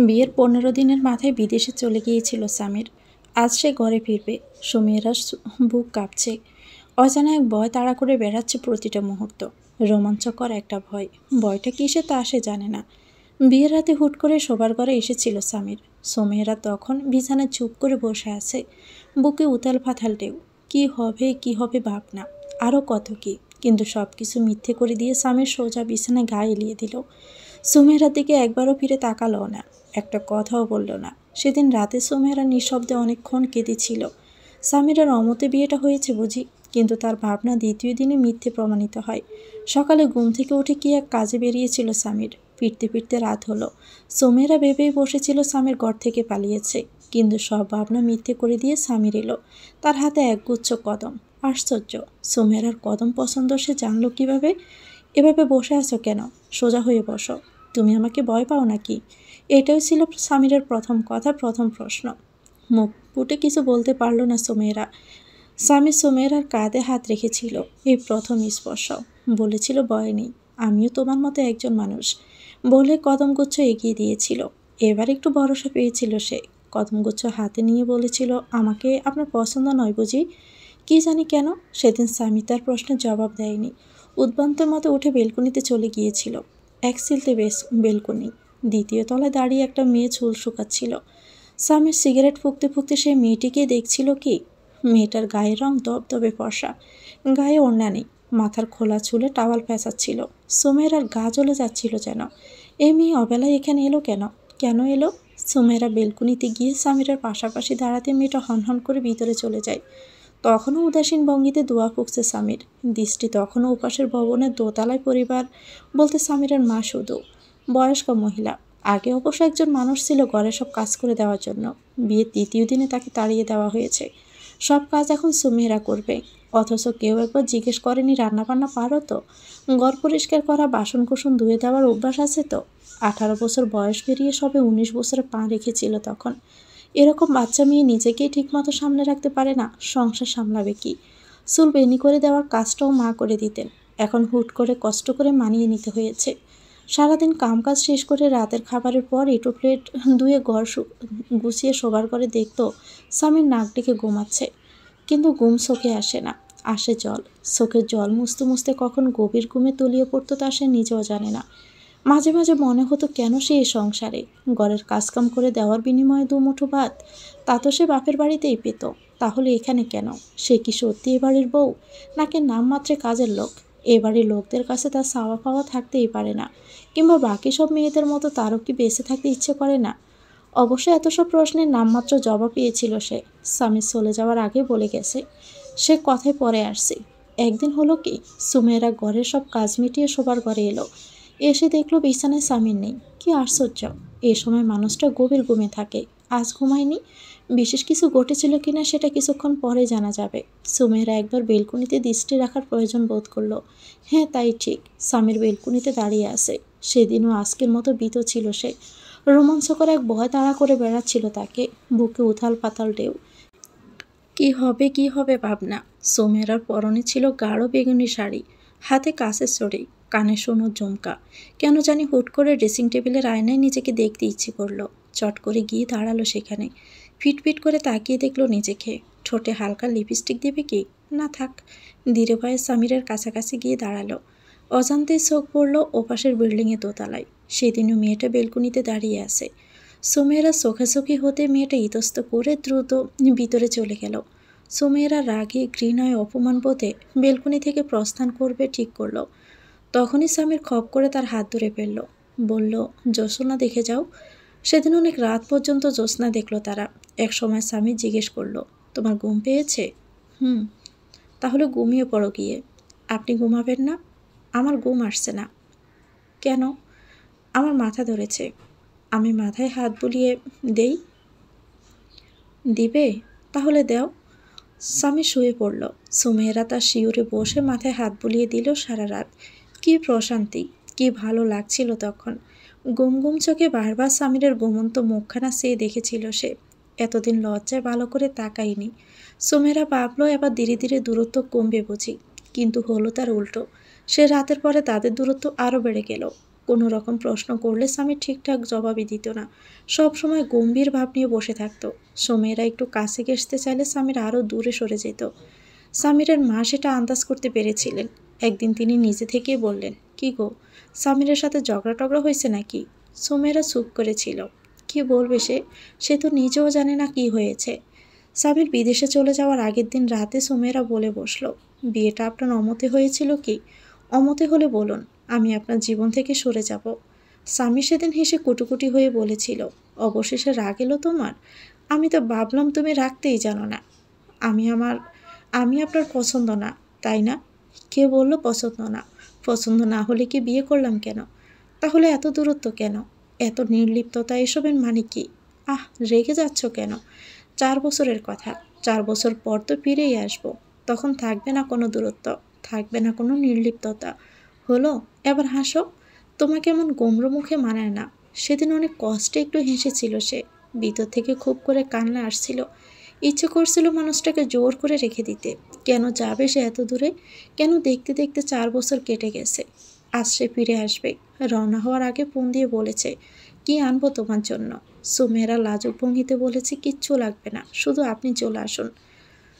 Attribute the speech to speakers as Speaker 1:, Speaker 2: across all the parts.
Speaker 1: বিয়ের 15 দিনের মাথায় বিদেশে চলে গিয়েছিল সামির। আজ সে ঘরে ফিরবে। সমীরার বুক কাঁপছে। অজানা এক ভয় তাড়া করে বেড়াচ্ছে প্রতিটা মুহূর্ত। রোমাঞ্চকর একটা ভয়। ভয়টা কিসে তা সে জানে না। বিয়ের রাতে হুট করে শোবার ঘরে এসেছিল সামির। সমীরা তখন বিছানায় চুপ করে বসে আছে। বুকে উথাল পাথাল ঢেউ। কি হবে ভাবনা। আরও কত কি। কিন্তু সব কিছু মিথ্যে করে দিয়ে সামির সোজা বিছানায় গা এলিয়ে দিল। সুমেহরার দিকে একবারও ফিরে তাকালো না। একটা কথাও বলল না। সেদিন রাতে সুমেহরা নিঃশব্দে অনেকক্ষণ কেঁদেছিল। সামিরের অমতে বিয়েটা হয়েছে বুঝি, কিন্তু তার ভাবনা দ্বিতীয় দিনে মিথ্যে প্রমাণিত হয়। সকালে ঘুম থেকে উঠে কি এক কাজে বেরিয়েছিল সামির। ফিরতে ফিরতে রাত হলো। সুমেহরা ভেবেই বসেছিল স্বামীর ঘর থেকে পালিয়েছে, কিন্তু সব ভাবনা মিথ্যে করে দিয়ে স্বামীর এলো। তার হাতে একগুচ্ছ কদম। আশ্চর্য, সুমেহরার কদম পছন্দ সে জানলো কিভাবে? এভাবে বসে আছো কেন? সোজা হয়ে বসো। তুমি আমাকে ভয় পাও নাকি? এটাই ছিল সামিরের প্রথম কথা, প্রথম প্রশ্ন। মুখ ফুটে কিছু বলতে পারল না সুমেরা। স্বামী সুমেরার কাঁধে হাত রেখেছিল। এই প্রথম স্পর্শ। বলেছিল ভয় নেই, আমিও তোমার মতো একজন মানুষ। বলে কদমগুচ্ছ এগিয়ে দিয়েছিল। এবার একটু ভরসা পেয়েছিল সে। কদমগুচ্ছ হাতে নিয়ে বলেছিল, আমাকে আপনার পছন্দ নয় বুঝি? কি জানি কেন সেদিন স্বামী তার প্রশ্নের জবাব দেয়নি। উদ্ভ্রান্তের মতো উঠে বেলকনিতে চলে গিয়েছিল। এক সিলতে বেলকনি। দ্বিতীয় তলায় দাঁড়িয়ে একটা মেয়ে চুল শুকাচ্ছিল। স্বামীর সিগারেট ফুঁকতে ফুঁকতে সে মেয়েটিকে দেখছিল কি। মেয়েটার গায়ের রং দবদবে ফর্সা। গায়ে ওড়না নেই। মাথার খোলা চুলে টাওয়াল পেঁচাচ্ছিল। সুমেরার গা জ্বলে যাচ্ছিল যেন। এই মেয়ে অবেলায় এখানে এলো কেন? কেন এলো? সুমেরা বেলকনিতে গিয়ে সামিরের পাশাপাশি দাঁড়াতে মেয়েটা হনহন করে ভিতরে চলে যায়। তখনও উদাসীন ভঙ্গিতে দোয়া ফুঁকছে সামির। দৃষ্টি তখনও ওপাশের ভবনের দোতলায়। পরিবার বলতে সামিরের মা শুধু। বয়স্ক মহিলা। আগে অবশ্য একজন মানুষ ছিল ঘরে সব কাজ করে দেওয়ার জন্য। বিয়ের তৃতীয় দিনে তাকে তাড়িয়ে দেওয়া হয়েছে। সব কাজ এখন সুমেহরা করবে। অথচ কেউ একবার জিজ্ঞেস করেনি রান্নাবান্না পারো তো? ঘর পরিষ্কার করা, বাসন কুসন ধুয়ে দেওয়ার অভ্যাস আছে তো? 18 বছর বয়স পেরিয়ে সবে 19 বছরে পা রেখেছিল তখন। এরকম বাচ্চা মেয়ে নিজেকেই ঠিকমতো সামলে রাখতে পারে না, সংসার সামলাবে কি? চুল বেনি করে দেওয়ার কাজটাও মা করে দিতেন। এখন হুট করে কষ্ট করে মানিয়ে নিতে হয়েছে। সারাদিন কামকাজ শেষ করে রাতের খাবারের পর এঁটো প্লেট ধুয়ে ঘর গুছিয়ে শোবার ঘরে দেখতো স্বামীর নাক ডেকে ঘুমাচ্ছে। কিন্তু ঘুম চোখে আসে না, আসে জল। চোখের জল মুছতে মুছতে কখন গভীর ঘুমে তলিয়ে পড়তো তা সে নিজেও জানে না। মাঝে মাঝে মনে হতো কেন সে এই সংসারে? ঘরের কাজকাম করে দেওয়ার বিনিময়ে দুমুঠো ভাত, তা তো সে বাপের বাড়িতেই পেত। তাহলে এখানে কেন? সে কি সত্যি এ বাড়ির বউ, নাকি নামমাত্রে কাজের লোক? এ বাড়ির লোকদের কাছে তার চাওয়া পাওয়া থাকতেই পারে না, কিংবা বাকি সব মেয়েদের মতো তারও কি বেঁচে থাকতে ইচ্ছে করে না? অবশ্য এত সব প্রশ্নের নামমাত্র জবাব পেয়েছিল সে। স্বামী চলে যাওয়ার আগে বলে গেছে। সে কথায় পরে আসছে। একদিন হলো কি, সুমেরা ঘরের সব কাজ মিটিয়ে শোবার ঘরে এলো। এসে দেখলো বিছানায় স্বামীর নেই। কি আশ্চর্য! এ সময় মানুষটা গভীর ঘুমে থাকে। আজ ঘুমায়নি। বিশেষ কিছু ঘটেছিল কিনা সেটা কিছুক্ষণ পরে জানা যাবে। সুমেরা একবার বেলকনিতে দৃষ্টি রাখার প্রয়োজন বোধ করলো। হ্যাঁ, তাই ঠিক। স্বামীর বেলকনিতে দাঁড়িয়ে আছে। সেদিনও আজকের মতো ভীত ছিল সে। রোমাঞ্চকর এক ভয় তাড়া করে বেড়াচ্ছিল তাকে। বুকে উথাল পাতাল ঢেউ। কি হবে ভাবনা। সুমেরার পরনে ছিল গাঢ় বেগুনি শাড়ি, হাতে কাঁচের ছড়ি, কানে সোনার ঝুমকা। কেন জানি হুট করে ড্রেসিং টেবিলের আয়নায় নিজেকে দেখতে ইচ্ছে করলো। চট করে গিয়ে দাঁড়ালো সেখানে। ফিটফিট করে তাকিয়ে দেখলো নিজেকে। ঠোঁটে হালকা লিপস্টিক দেবে কি? না থাক। ধীরে পায়ে সামিরের কাছাকাছি গিয়ে দাঁড়ালো। অজান্তেই চোখ পড়ল ওপাশের বিল্ডিংয়ে দোতলায়। সেদিনও মেয়েটা বেলকনিতে দাঁড়িয়ে আছে। সুমেরা চোখাচোখি হতে মেয়েটা ইতস্ত করে দ্রুত ভিতরে চলে গেল। সুমেরা রাগে, ঘৃণায়, অপমান বোধে বেলকনি থেকে প্রস্থান করবে ঠিক করলো। তখনই স্বামীর খপ করে তার হাত ধরে ফেলল। বলল, জ্যোৎস্না দেখে যাও। সেদিন অনেক রাত পর্যন্ত জ্যোৎস্না দেখল তারা। এক সময় স্বামী জিজ্ঞেস করলো, তোমার ঘুম পেয়েছে? হুম। তাহলে ঘুমিয়ে পড়ো গিয়ে। আপনি ঘুমাবেন না? আমার ঘুম আসছে না। কেন? আমার মাথা ধরেছে। আমি মাথায় হাত বুলিয়ে দেই? দিবে? তাহলে দাও। স্বামী শুয়ে পড়ল। সুমেহরা তার শিউরে বসে মাথায় হাত বুলিয়ে দিল সারা রাত। কি প্রশান্তি, কি ভালো লাগছিল তখন। গুম গুম চোখে বারবার স্বামীরের ঘুমন্ত মুখখানা চেয়ে দেখেছিল সে। এতদিন লজ্জায় ভালো করে তাকায়নি। সুমেহরা ভাবলো এবার ধীরে ধীরে দূরত্ব কমবে বুঝি। কিন্তু হলো তার উল্টো। সে রাতের পরে তাদের দূরত্ব আরও বেড়ে গেল। কোনো রকম প্রশ্ন করলে স্বামী ঠিকঠাক জবাবই দিত না, সব সময় গম্ভীর ভাব নিয়ে বসে থাকতো। সোমেরা একটু কাছে ঘেঁষতে চাইলে স্বামীর আরও দূরে সরে যেত। সামিরের মা সেটা আন্দাজ করতে পেরেছিলেন। একদিন তিনি নিজে থেকেই বললেন, কি গো, সামিরের সাথে ঝগড়া টগড়া হয়েছে নাকি? সোমেরা চুপ করেছিল। কি বলবে সে? সে তো নিজেও জানে না কি হয়েছে। সামির বিদেশে চলে যাওয়ার আগের দিন রাতে সোমেরা বলে বসলো, বিয়েটা আপনার অমতে হয়েছিল কি? অমতে হলে বলুন, আমি আপনার জীবন থেকে সরে যাব। স্বামী সেদিন হেসে কুটুকুটি হয়ে বলেছিল, অবশেষে রাগ এলো তোমার? আমি তো ভাবলাম তুমি রাখতেই জানো না। আমি আমার আমি আপনার পছন্দ না, তাই না? কে বলল পছন্দ না? পছন্দ না হলে কি বিয়ে করলাম কেন? তাহলে এত দূরত্ব কেন? এত নির্লিপ্ততা, এসবের মানে কি? আহ, রেগে যাচ্ছ কেন? 4 বছরের কথা, 4 বছর পর তো ফিরেই আসবো। তখন থাকবে না কোনো দূরত্ব, থাকবে না কোনো নির্লিপ্ততা। হলো, এবার হাসো। তোমাকে এমন গোমড়ো মুখে মানায় না। সেদিন অনেক কষ্টে একটু হেসেছিল সে, ভিতর থেকে খুব করে কান্না আসছিল। ইচ্ছে করছিল মানুষটাকে জোর করে রেখে দিতে। কেন যাবে সে এত দূরে? কেন দেখতে দেখতে 4 বছর কেটে গেছে? আজ সে ফিরে আসবে। রওনা হওয়ার আগে ফোন দিয়ে বলেছে, কি আনবো তোমার জন্য? সুমেরা লাজুক ভঙ্গিতে বলেছে, কিচ্ছু লাগবে না, শুধু আপনি চলে আসুন।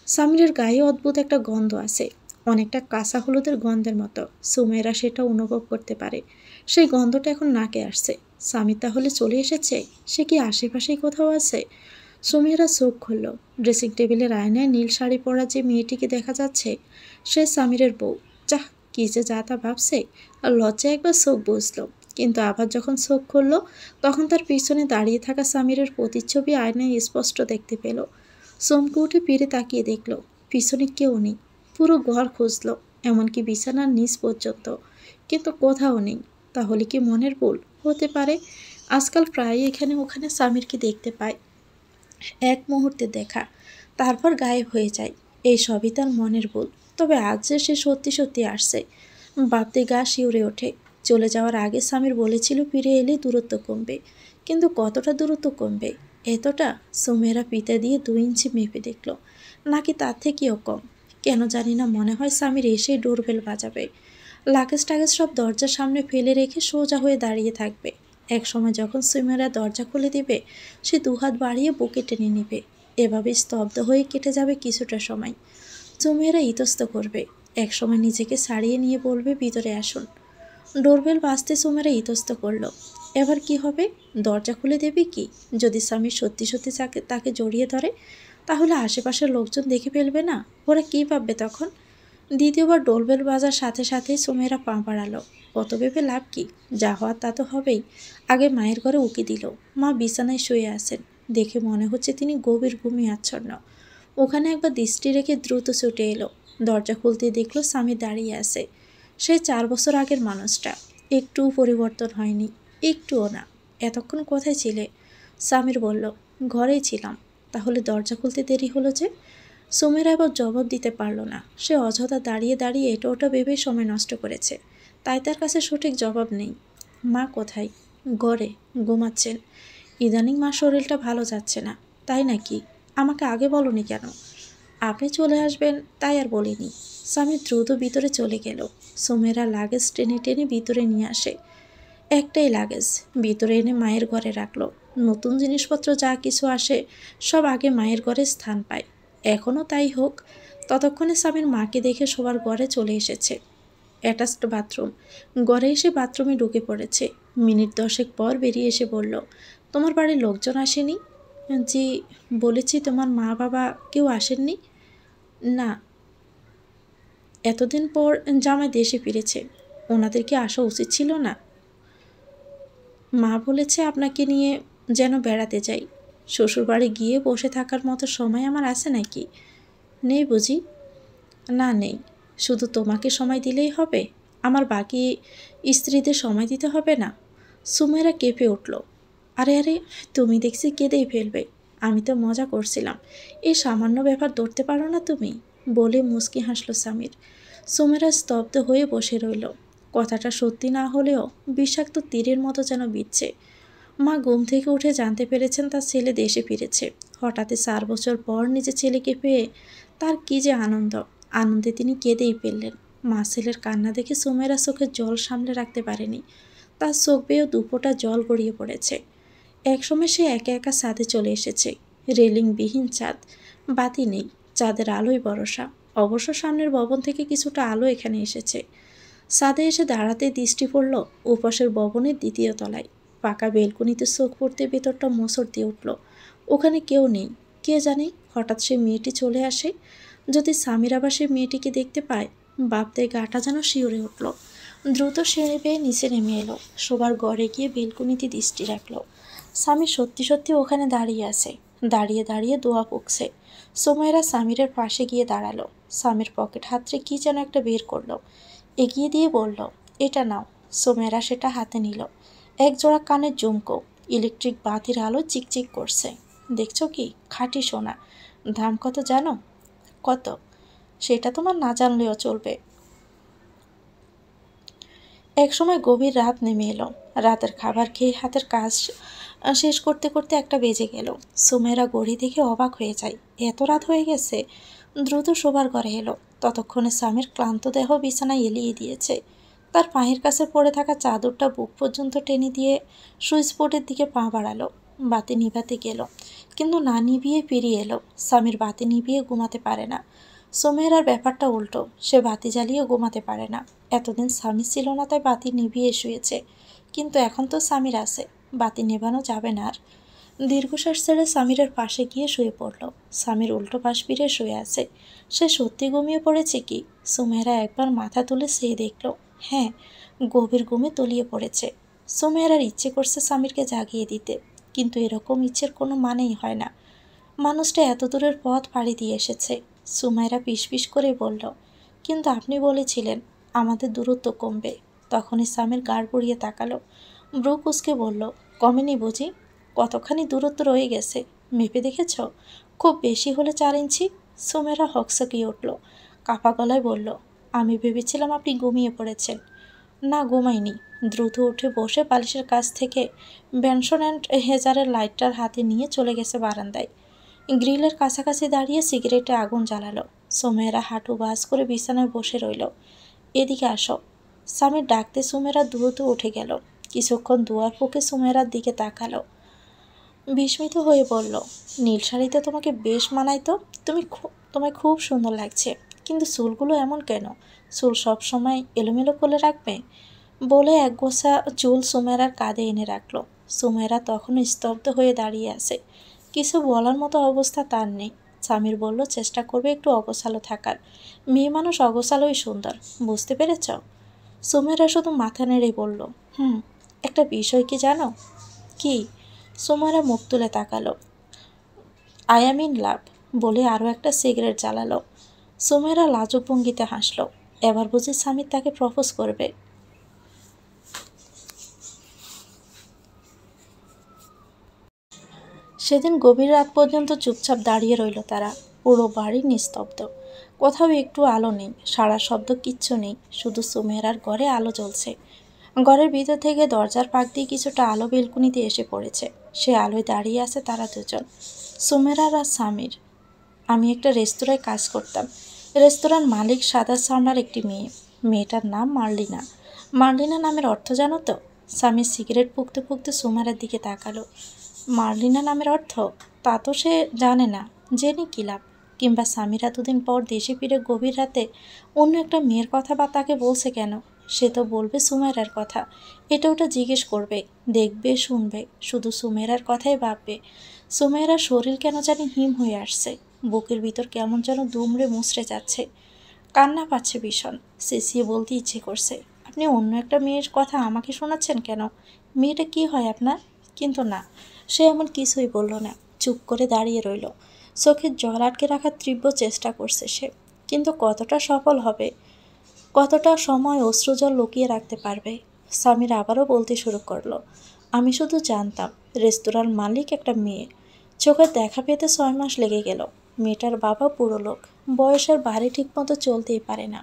Speaker 1: সামিরের গায়ে অদ্ভুত একটা গন্ধ আছে, অনেকটা কাঁচা হলুদের গন্ধের মতো। সুমেরা সেটা অনুভব করতে পারে। সেই গন্ধটা এখন নাকে আসছে। স্বামী তাহলে চলে এসেছে? সে কি আশেপাশেই কোথাও আছে? সুমেরা চোখ খুলল। ড্রেসিং টেবিলের আয়নায় নীল শাড়ি পরা যে মেয়েটিকে দেখা যাচ্ছে, সে সামিরের বউ। যাহ, কি যে যা তা ভাবছে। আর লজ্জায় একবার চোখ বুঝলো, কিন্তু আবার যখন চোখ খুলল, তখন তার পিছনে দাঁড়িয়ে থাকা সামিরের প্রতিচ্ছবি আয়নায় স্পষ্ট দেখতে পেল। চমকে উঠে ফিরে তাকিয়ে দেখল, পিছনে কেউ নেই। পুরো ঘর খুঁজল, এমনকি বিছানার নিচ পর্যন্ত, কিন্তু কোথাও নেই। তাহলে কি মনের ভুল হতে পারে? আজকাল প্রায়ই এখানে ওখানে সামিরকে দেখতে পায়, এক মুহূর্তে দেখা, তারপর গায়েব হয়ে যায়। এই সবই তার মনের ভুল। তবে আজ যে সে সত্যি সত্যি আসছে, ভাবতে গা শিউরে ওঠে। চলে যাওয়ার আগে সামির বলেছিল ফিরে এলে দূরত্ব কমবে, কিন্তু কতটা দূরত্ব কমবে? এতটা? সুমেরা পিতা দিয়ে 2 ইঞ্চি মেপে দেখল, নাকি তার থেকেও কম। কেন জানি না মনে হয় সামির এসে ডোরবেল বাজাবে। লাগেজ টাগেজ সব দরজার সামনে ফেলে রেখে সোজা হয়ে দাঁড়িয়ে থাকবে। এক সময় যখন সুমেরা দরজা খুলে দিবে, সে 2 হাত বাড়িয়ে বুকে টেনে নেবে। এভাবে স্তব্ধ হয়ে কেটে যাবে কিছুটা সময়। সুমেরা ইতস্ত করবে, এক সময় নিজেকে ছাড়িয়ে নিয়ে বলবে, ভিতরে আসুন। ডোরবেল বাজতে সুমেরা ইতস্ত করল। এবার কি হবে? দরজা খুলে দেবে কি? যদি স্বামী সত্যি সত্যি তাকে জড়িয়ে ধরে, তাহলে আশেপাশের লোকজন দেখে ফেলবে না? ওরা কী ভাববে তখন? দ্বিতীয়বার ডোরবেল বাজার সাথে সাথেই সুমেরা পা বাড়ালো। কত ভেবে লাভ কি? যা হওয়ার তা তো হবেই। আগে মায়ের ঘরে উকি দিল। মা বিছানায় শুয়ে আছেন, দেখে মনে হচ্ছে তিনি গভীর ঘুমিয়ে আচ্ছন্ন। ওখানে একবার দৃষ্টি রেখে দ্রুত ছুটে এলো। দরজা খুলতে দেখলো স্বামী দাঁড়িয়ে আছে। সে 4 বছর আগের মানুষটা, একটুও পরিবর্তন হয়নি, একটুও না। এতক্ষণ কোথায় ছিলে? সামির বলল, ঘরেই ছিলাম। তাহলে দরজা খুলতে দেরি হলো যে? সুমেরা এবার জবাব দিতে পারল না। সে অযথা দাঁড়িয়ে দাঁড়িয়ে এটা ওটা ভেবে সময় নষ্ট করেছে, তাই তার কাছে সঠিক জবাব নেই। মা কোথায়? ঘরে ঘুমাচ্ছেন। ইদানিং মা শরীরটা ভালো যাচ্ছে না। তাই নাকি? আমাকে আগে বলনি কেন? আপনি চলে আসবেন তাই আর বলিনি। স্বামী দ্রুত ভিতরে চলে গেল। সুমেরা লাগেজ টেনে টেনে ভিতরে নিয়ে আসে। একটাই লাগেজ ভিতরে এনে মায়ের ঘরে রাখলো। নতুন জিনিসপত্র যা কিছু আসে, সব আগে মায়ের ঘরে স্থান পায়। এখনও তাই হোক। ততক্ষণে স্বামীর মাকে দেখে শোবার ঘরে চলে এসেছে। Attached bathroom. ঘরে এসে বাথরুমে ঢুকে পড়েছে। মিনিট 10 পর বেরিয়ে এসে বলল, তোমার বাড়ির লোকজন আসেনি? জি, বলেছি তোমার মা বাবা কেউ আসেননি? না। এতদিন পর জামাই দেশে ফিরেছে, ওনাদের কি আসা উচিত ছিল না? মা বলেছে আপনাকে নিয়ে যেন বেড়াতে যাই। শ্বশুরবাড়ি গিয়ে বসে থাকার মতো সময় আমার আছে নাকি? নেই বুঝি? না নেই। শুধু তোমাকে সময় দিলেই হবে? আমার বাকি স্ত্রীদের সময় দিতে হবে না? সুমেরা কেঁপে উঠল। আরে আরে, তুমি দেখছি কেঁদেই ফেলবে। আমি তো মজা করছিলাম। এই সামান্য ব্যাপার ধরতে পারো না তুমি? বলে মুচকি হাসল সামির। সুমেরা স্তব্ধ হয়ে বসে রইল। কথাটা সত্যি না হলেও বিষাক্ত তীরের মতো যেন বিচ্ছে। মা ঘুম থেকে উঠে জানতে পেরেছেন তার ছেলে দেশে ফিরেছে। হঠাৎ 4 বছর পর নিজের ছেলেকে পেয়ে তার কী যে আনন্দ! আনন্দে তিনি কেঁদেই ফেললেন। মা ছেলের কান্না দেখে সুমেরা চোখের জল সামলে রাখতে পারেনি। তার চোখ বেয়েও দুপোটা জল গড়িয়ে পড়েছে। একসময় সে একা একা ছাদে চলে এসেছে। রেলিংবিহীন ছাদ, বাতি নেই, চাঁদের আলোয় ভরসা। অবশ্য সামনের ভবন থেকে কিছুটা আলো এখানে এসেছে। ছাদে এসে দাঁড়াতে দৃষ্টি পড়ল ওপাশের ভবনের দ্বিতীয় তলায়। পাকা বেলকনিতে চোখ পড়তে ভেতরটা মোচড় দিয়ে উঠল। ওখানে কেউ নেই। কে জানে হঠাৎ সে মেয়েটি চলে আসে। যদি স্বামীর আবার সে মেয়েটিকে দেখতে পায়, ভাবতে গাটা যেন শিউরে উঠল। দ্রুত সিঁড়ি বেয়ে নিচে নেমে এলো। শোবার ঘরে গিয়ে বেলকনিতে দৃষ্টি রাখল। স্বামী সত্যি সত্যি ওখানে দাঁড়িয়ে আছে। দাঁড়িয়ে দাঁড়িয়ে দোয়া পকছে। সুমাইরা স্বামীরের পাশে গিয়ে দাঁড়ালো। স্বামীর পকেট হাতড়ে কি যেন একটা বের করলো, এগিয়ে দিয়ে বলল, এটা নাও। সুমাইরা সেটা হাতে নিল। একজোড়া কানের ঝুমকো, ইলেকট্রিক বাতির আলো চিকচিক করছে। দেখছো কি, খাঁটি সোনা। দাম কত জানো? কত? সেটা তোমার না জানলেও চলবে। একসময় গভীর রাত নেমে এলো। রাতের খাবার খেয়ে হাতের কাজ শেষ করতে করতে একটা বেজে গেল। সুমেরা ঘড়ি দেখে অবাক হয়ে যায়। এত রাত হয়ে গেছে। দ্রুত শোবার ঘরে এলো। ততক্ষণে স্বামীর ক্লান্ত দেহ বিছানায় এলিয়ে দিয়েছে। তার পায়ের কাছে পড়ে থাকা চাদরটা বুক পর্যন্ত টেনে দিয়ে সুইচ বোর্ডের দিকে পা বাড়ালো। বাতি নিভাতে গেল, কিন্তু না নিভিয়ে ফিরিয়ে এলো। স্বামীর বাতি নিভিয়ে ঘুমাতে পারে না। সুমেরার ব্যাপারটা উল্টো, সে বাতি জ্বালিয়ে ঘুমাতে পারে না। এতদিন স্বামী ছিল না তাই বাতি নিভিয়ে শুয়েছে, কিন্তু এখন তো স্বামীর আছে, বাতি নেভানো যাবে না আর। দীর্ঘশ্বাস ছেড়ে স্বামীরের পাশে গিয়ে শুয়ে পড়ল। স্বামীর উল্টো পাশ ফিরে শুয়ে আছে। সে সত্যি ঘুমিয়ে পড়েছে কি? সুমেরা একবার মাথা তুলে সে দেখল, হ্যাঁ, গভীর ঘুমে তলিয়ে পড়েছে। সুমেরার ইচ্ছে করছে স্বামীরকে জাগিয়ে দিতে, কিন্তু এরকম ইচ্ছের কোনো মানেই হয় না। মানুষটা এত দূরের পথ পাড়ি দিয়ে এসেছে। সুমাইরা পিসপিস করে বলল, কিন্তু আপনি বলেছিলেন আমাদের দূরত্ব কমবে। তখনই স্বামীর গাড় গড়িয়ে তাকালো। ব্রু কুচকে বলল, কমেনি বুঝি? কতখানি দূরত্ব রয়ে গেছে মেপে দেখেছ? খুব বেশি হলে 4 ইঞ্চি। সুমেরা হকচকিয়ে উঠল। কাপা গলায় বলল, আমি ভেবেছিলাম আপনি ঘুমিয়ে পড়েছেন। না, ঘুমাইনি। দ্রুত উঠে বসে বালিশের কাছ থেকে ব্যানসন অ্যান্ড হেজারের লাইটার হাতে নিয়ে চলে গেছে বারান্দায়। গ্রিলের কাছাকাছি দাঁড়িয়ে সিগারেটে আগুন জ্বালালো। সুমেরা হাঁটু বাস করে বিছানায় বসে রইল। এদিকে আসো। স্বামীর ডাকতে সুমেরা দ্রুত উঠে গেল। কিছুক্ষণ দুয়ার পকে সুমেরার দিকে তাকালো। বিস্মিত হয়ে বলল, নীল শাড়িতে তোমাকে বেশ মানায় তো। তোমায় খুব সুন্দর লাগছে, কিন্তু চুলগুলো এমন কেন? চুল সব সময় এলোমেলো করে রাখবে? বলে একগোছা চুল সুমেরার কাঁধে এনে রাখলো। সুমেরা তখনও স্তব্ধ হয়ে দাঁড়িয়ে আছে। কিছু বলার মতো অবস্থা তার নেই। স্বামীর বলল, চেষ্টা করবে একটু অগোছালো থাকার। মেয়ে মানুষ অগোছালোই সুন্দর, বুঝতে পেরেছ? সুমেরা শুধু মাথা নেড়ে বলল, একটা বিষয় কি জানো? কি? সুমেরা মুখ তুলে তাকালো। আই অ্যাম ইন লাভ বলে আরও একটা সিগারেট জ্বালালো। সুমেরা লাজুক ভঙ্গিতে হাসলো। এবার বুঝি স্বামী তাকে প্রপোজ করবে। সেদিন গভীর রাত পর্যন্ত চুপচাপ দাঁড়িয়ে রইল তারা। পুরো বাড়ি নিস্তব্ধ। কোথাও একটু আলো নেই, সারা শব্দ কিচ্ছু নেই। শুধু সুমেরার ঘরে আলো জ্বলছে। ঘরের ভিতর থেকে দরজার ফাঁক দিয়ে কিছুটা আলো বেলকুনিতে এসে পড়েছে। সে আলোয় দাঁড়িয়ে আছে তারা দুজন, সুমেরার আর স্বামীর। আমি একটা রেস্তোরাঁয় কাজ করতাম। রেস্তোরাঁর মালিক সাদা চামড়ার একটি মেয়ে। মেয়েটার নাম মার্লিনা। মার্লিনা নামের অর্থ জানো তো? স্বামী সিগারেট ফুঁকতে ফুঁকতে সুমেরার দিকে তাকালো। মার্লিনা নামের অর্থ? তা তো সে জানে না, জেনে কী লাভ? কিংবা স্বামীর এতদিন পর দেশে ফিরে গভীর রাতে অন্য একটা মেয়ের কথা বা তাকে বলছে কেন? সে তো বলবে সুমেরার কথা। এটা ওটা জিজ্ঞেস করবে, দেখবে, শুনবে, শুধু সুমেরার কথাই ভাববে। সুমেরার শরীর কেন জানি হিম হয়ে আসছে। বুকের ভিতর কেমন যেন দুমড়ে মুচড়ে যাচ্ছে। কান্না পাচ্ছে ভীষণ। চেঁচিয়ে বলতে ইচ্ছে করছে, আপনি অন্য একটা মেয়ের কথা আমাকে শোনাচ্ছেন কেন? মেয়েটা কি হয় আপনার? কিন্তু না, সে এমন কিছুই বলল না। চুপ করে দাঁড়িয়ে রইল। চোখের জল আটকে রাখার তীব্র চেষ্টা করছে সে, কিন্তু কতটা সফল হবে? কতটা সময় অশ্রুজল লুকিয়ে রাখতে পারবে? স্বামীর আবারও বলতে শুরু করলো, আমি শুধু জানতাম রেস্তোরাঁর মালিক একটা মেয়ে। চোখের দেখা পেতে 6 মাস লেগে গেল। মেয়েটার বাবা বুড়ো লোক, বয়সের বাড়ি ঠিকমতো চলতেই পারে না।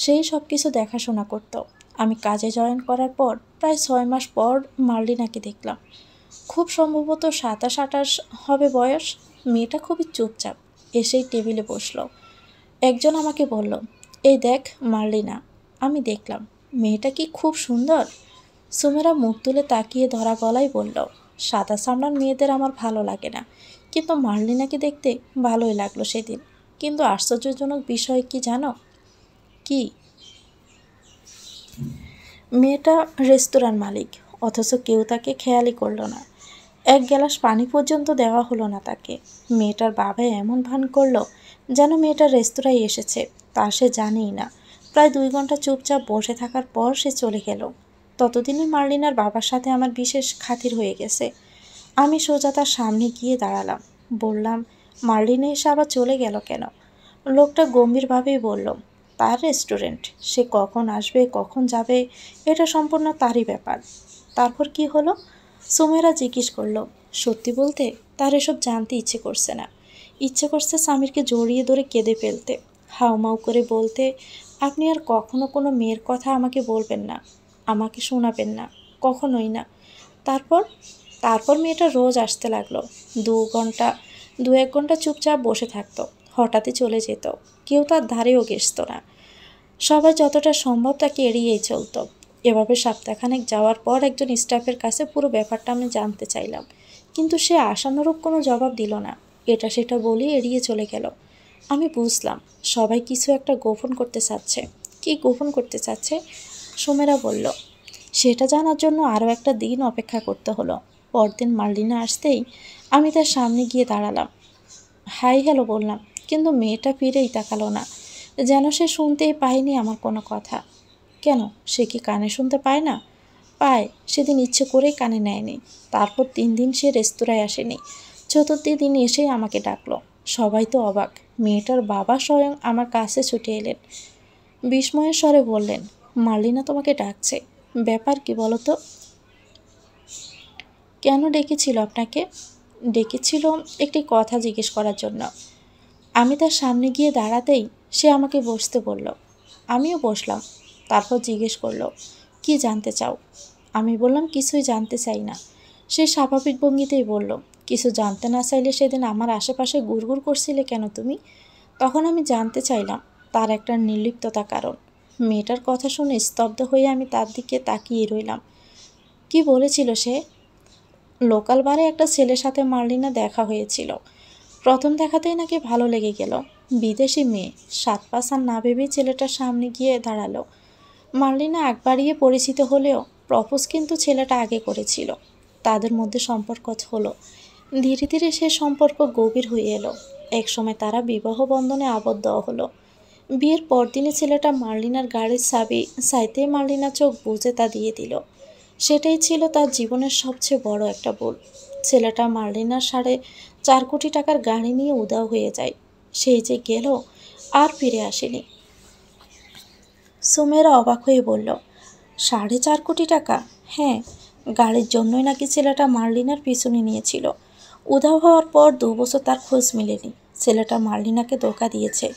Speaker 1: সেই সব কিছু দেখাশোনা করত। আমি কাজে জয়েন করার পর প্রায় 6 মাস পর মার্লিনাকে দেখলাম। খুব সম্ভবত 27-28 হবে বয়স। মেয়েটা খুবই চুপচাপ। এসেই টেবিলে বসলো। একজন আমাকে বলল, এই দেখ মার্লিনা। আমি দেখলাম। মেয়েটা কি খুব সুন্দর? সুমেরা মুখ তুলে তাকিয়ে ধরা গলায় বলল, সাদা চামড়ার মেয়েদের আমার ভালো লাগে না, কিন্তু মার্লিনাকে দেখতে ভালোই লাগলো সেদিন। কিন্তু আশ্চর্যজনক বিষয় কি জানো? কি? মেয়েটা রেস্তোরাঁর মালিক, অথচ কেউ তাকে খেয়ালই করলো না। এক গ্লাস পানি পর্যন্ত দেওয়া হলো না তাকে। মেয়েটার বাবা এমন ভান করলো যেন মেয়েটা রেস্তোরাঁয় এসেছে, তা সে জানেই না। প্রায় 2 ঘন্টা চুপচাপ বসে থাকার পর সে চলে গেল। ততদিনে মার্লিনার বাবার সাথে আমার বিশেষ খাতির হয়ে গেছে। আমি সোজা তার সামনে গিয়ে দাঁড়ালাম। বললাম, মার্লিনে এসে আবার চলে গেল কেন? লোকটা গম্ভীরভাবেই বলল, তার রেস্টুরেন্ট, সে কখন আসবে কখন যাবে এটা সম্পূর্ণ তারই ব্যাপার। তারপর কি হলো? সুমেরা জিজ্ঞেস করলো। সত্যি বলতে তার এসব জানতে ইচ্ছে করছে না। ইচ্ছে করছে সামিরকে জড়িয়ে ধরে কেঁদে ফেলতে, হাউমাউ করে বলতে, আপনি আর কখনো কোনো মেয়ের কথা আমাকে বলবেন না, আমাকে শোনাবেন না, কখনোই না। তারপর তারপর মেয়েটা রোজ আসতে লাগলো। 2-1 ঘন্টা চুপচাপ বসে থাকতো, হঠাৎই চলে যেত। কেউ তার ধারেও ঘেঁষত না। সবাই যতটা সম্ভব তাকে এড়িয়েই চলতো। এভাবে সপ্তাহখানেক যাওয়ার পর একজন স্টাফের কাছে পুরো ব্যাপারটা আমি জানতে চাইলাম, কিন্তু সে আশানুরূপ কোনো জবাব দিল না। এটা সেটা বলে এড়িয়ে চলে গেল। আমি বুঝলাম সবাই কিছু একটা গোপন করতে চাচ্ছে। কি গোপন করতে চাচ্ছে? সুমেরা বলল, সেটা জানার জন্য আরও একটা দিন অপেক্ষা করতে হলো। পরদিন মার্লিনা আসতেই আমি তার সামনে গিয়ে দাঁড়ালাম। হাই হ্যালো বললাম, কিন্তু মেয়েটা ফিরেই তাকালো না, যেন সে শুনতেই পায়নি আমার কোনো কথা। কেন, সে কি কানে শুনতে পায় না? পায়, সেদিন ইচ্ছে করেই কানে নেয়নি। তারপর 3 দিন সে রেস্তোরাঁয় আসেনি। চতুর্থ দিন এসেই আমাকে ডাকলো। সবাই তো অবাক। মেয়েটার বাবা স্বয়ং আমার কাছে ছুটে এলেন, বিস্ময়ের স্বরে বললেন, মার্লিনা তোমাকে ডাকছে। ব্যাপার কি বলো তো? কেন ডেকেছিল আপনাকে? ডেকেছিল একটি কথা জিজ্ঞেস করার জন্য। আমি তার সামনে গিয়ে দাঁড়াতেই সে আমাকে বসতে বলল। আমিও বসলাম। তারপর জিজ্ঞেস করলো, কি জানতে চাও? আমি বললাম, কিছুই জানতে চাই না। সে স্বাভাবিক ভঙ্গিতেই বলল, কিছু জানতে না চাইলে সেদিন আমার আশেপাশে গুড়গুড় করছিলে কেন তুমি? তখন আমি জানতে চাইলাম তার একটা নির্লিপ্ততা কারণ। মেয়েটার কথা শুনে স্তব্ধ হয়ে আমি তার দিকে তাকিয়ে রইলাম। কি বলেছিল সে? লোকাল বারে একটা ছেলের সাথে মার্লিনা দেখা হয়েছিল। প্রথম দেখাতেই নাকি ভালো লেগে গেল। বিদেশি মেয়ে, 7 পাঁচ আর না ভেবেই ছেলেটার সামনে গিয়ে দাঁড়ালো। মার্লিনা আগ বাড়িয়ে পরিচিত হলেও প্রপোজ কিন্তু ছেলেটা আগে করেছিল। তাদের মধ্যে সম্পর্ক হলো। ধীরে ধীরে সে সম্পর্ক গভীর হয়ে এলো। একসময় তারা বিবাহ বন্ধনে আবদ্ধ হলো। বিয়ের পরদিনই ছেলেটা মার্লিনার গাড়ির চাবি চাইতে মার্লিনা চোখ বুজে তা দিয়ে দিল। সেটাই ছিল তার জীবনের সবচেয়ে বড় একটা ভুল। ছেলেটা মার্লিনার 4.5 কোটি টাকার গাড়ি নিয়ে উধাও হয়ে যায়। সেই যে গেল, আর ফিরে আসেনি। সুমেরা অবাক হয়ে বলল, 4.5 কোটি টাকা? হ্যাঁ, গাড়ির জন্যই নাকি ছেলেটা মার্লিনার পিছনে নিয়েছিল। উধাও হওয়ার পর 2 বছর তার খোঁজ মেলেনি। ছেলেটা মার্লিনাকে ধোঁকা দিয়েছে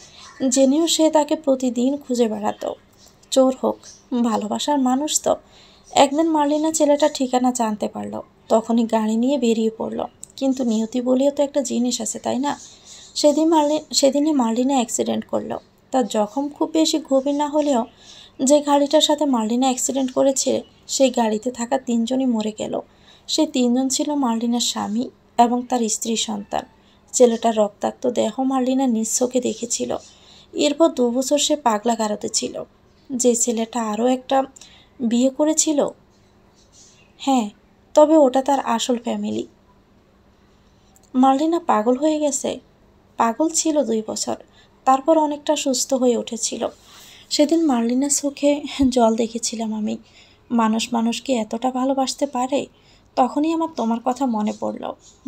Speaker 1: জেনেও সে তাকে প্রতিদিন খুঁজে বেড়াতো। চোর হোক, ভালোবাসার মানুষ তো। একদিন মার্লিনা ছেলেটা ঠিকানা জানতে পারল, তখনই গাড়ি নিয়ে বেরিয়ে পড়ল। কিন্তু নিয়তি বলেও তো একটা জিনিস আছে, তাই না? সেদিনই মার্লিনা অ্যাক্সিডেন্ট করলো। তার জখম খুব বেশি গভীর না হলেও যে গাড়িটার সাথে মার্লিনা অ্যাক্সিডেন্ট করেছে সেই গাড়িতে থাকা 3জনই মরে গেল। সেই 3জন ছিল মার্লিনার স্বামী এবং তার স্ত্রী সন্তান। ছেলেটার রক্তাক্ত দেহ মার্লিনা নিজ চোখে দেখেছিল। এরপর 2 বছর সে পাগলা গারদে ছিল। যে ছেলেটা আরও একটা বিয়ে করেছিল, হ্যাঁ, তবে ওটা তার আসল ফ্যামিলি। মার্লিনা পাগল হয়ে গেছে? পাগল ছিল 2 বছর, তারপর অনেকটা সুস্থ হয়ে উঠেছিল। সেদিন মার্লিনার চোখে জল দেখেছিলাম আমি। মানুষ মানুষকে এতটা ভালোবাসতে পারে? তখনই আমার তোমার কথা মনে পড়ল।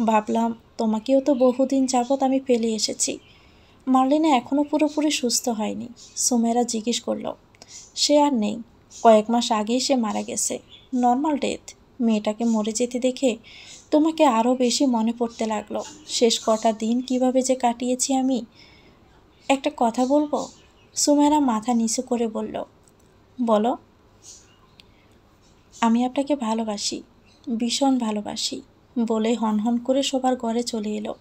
Speaker 1: ভাবলাম, তোমাকেও তো বহুদিন যাবৎ আমি ফেলে এসেছি। মার্লিনা এখনও পুরোপুরি সুস্থ হয়নি। সুমেরা জিজ্ঞেস করল, সে আর নেই, কয়েক মাস আগেই সে মারা গেছে। Normal death. মেয়েটাকে মরে যেতে দেখে তোমাকে আরও বেশি মনে পড়তে লাগলো। শেষ কটা দিন কিভাবে যে কাটিয়েছি আমি। একটা কথা বলবো? সুমেরা মাথা নিচু করে বলল, বলো। আমি আপনাকে ভালোবাসি, ভীষণ ভালোবাসি, বলে হনহন করে শোবার ঘরে চলে এলো।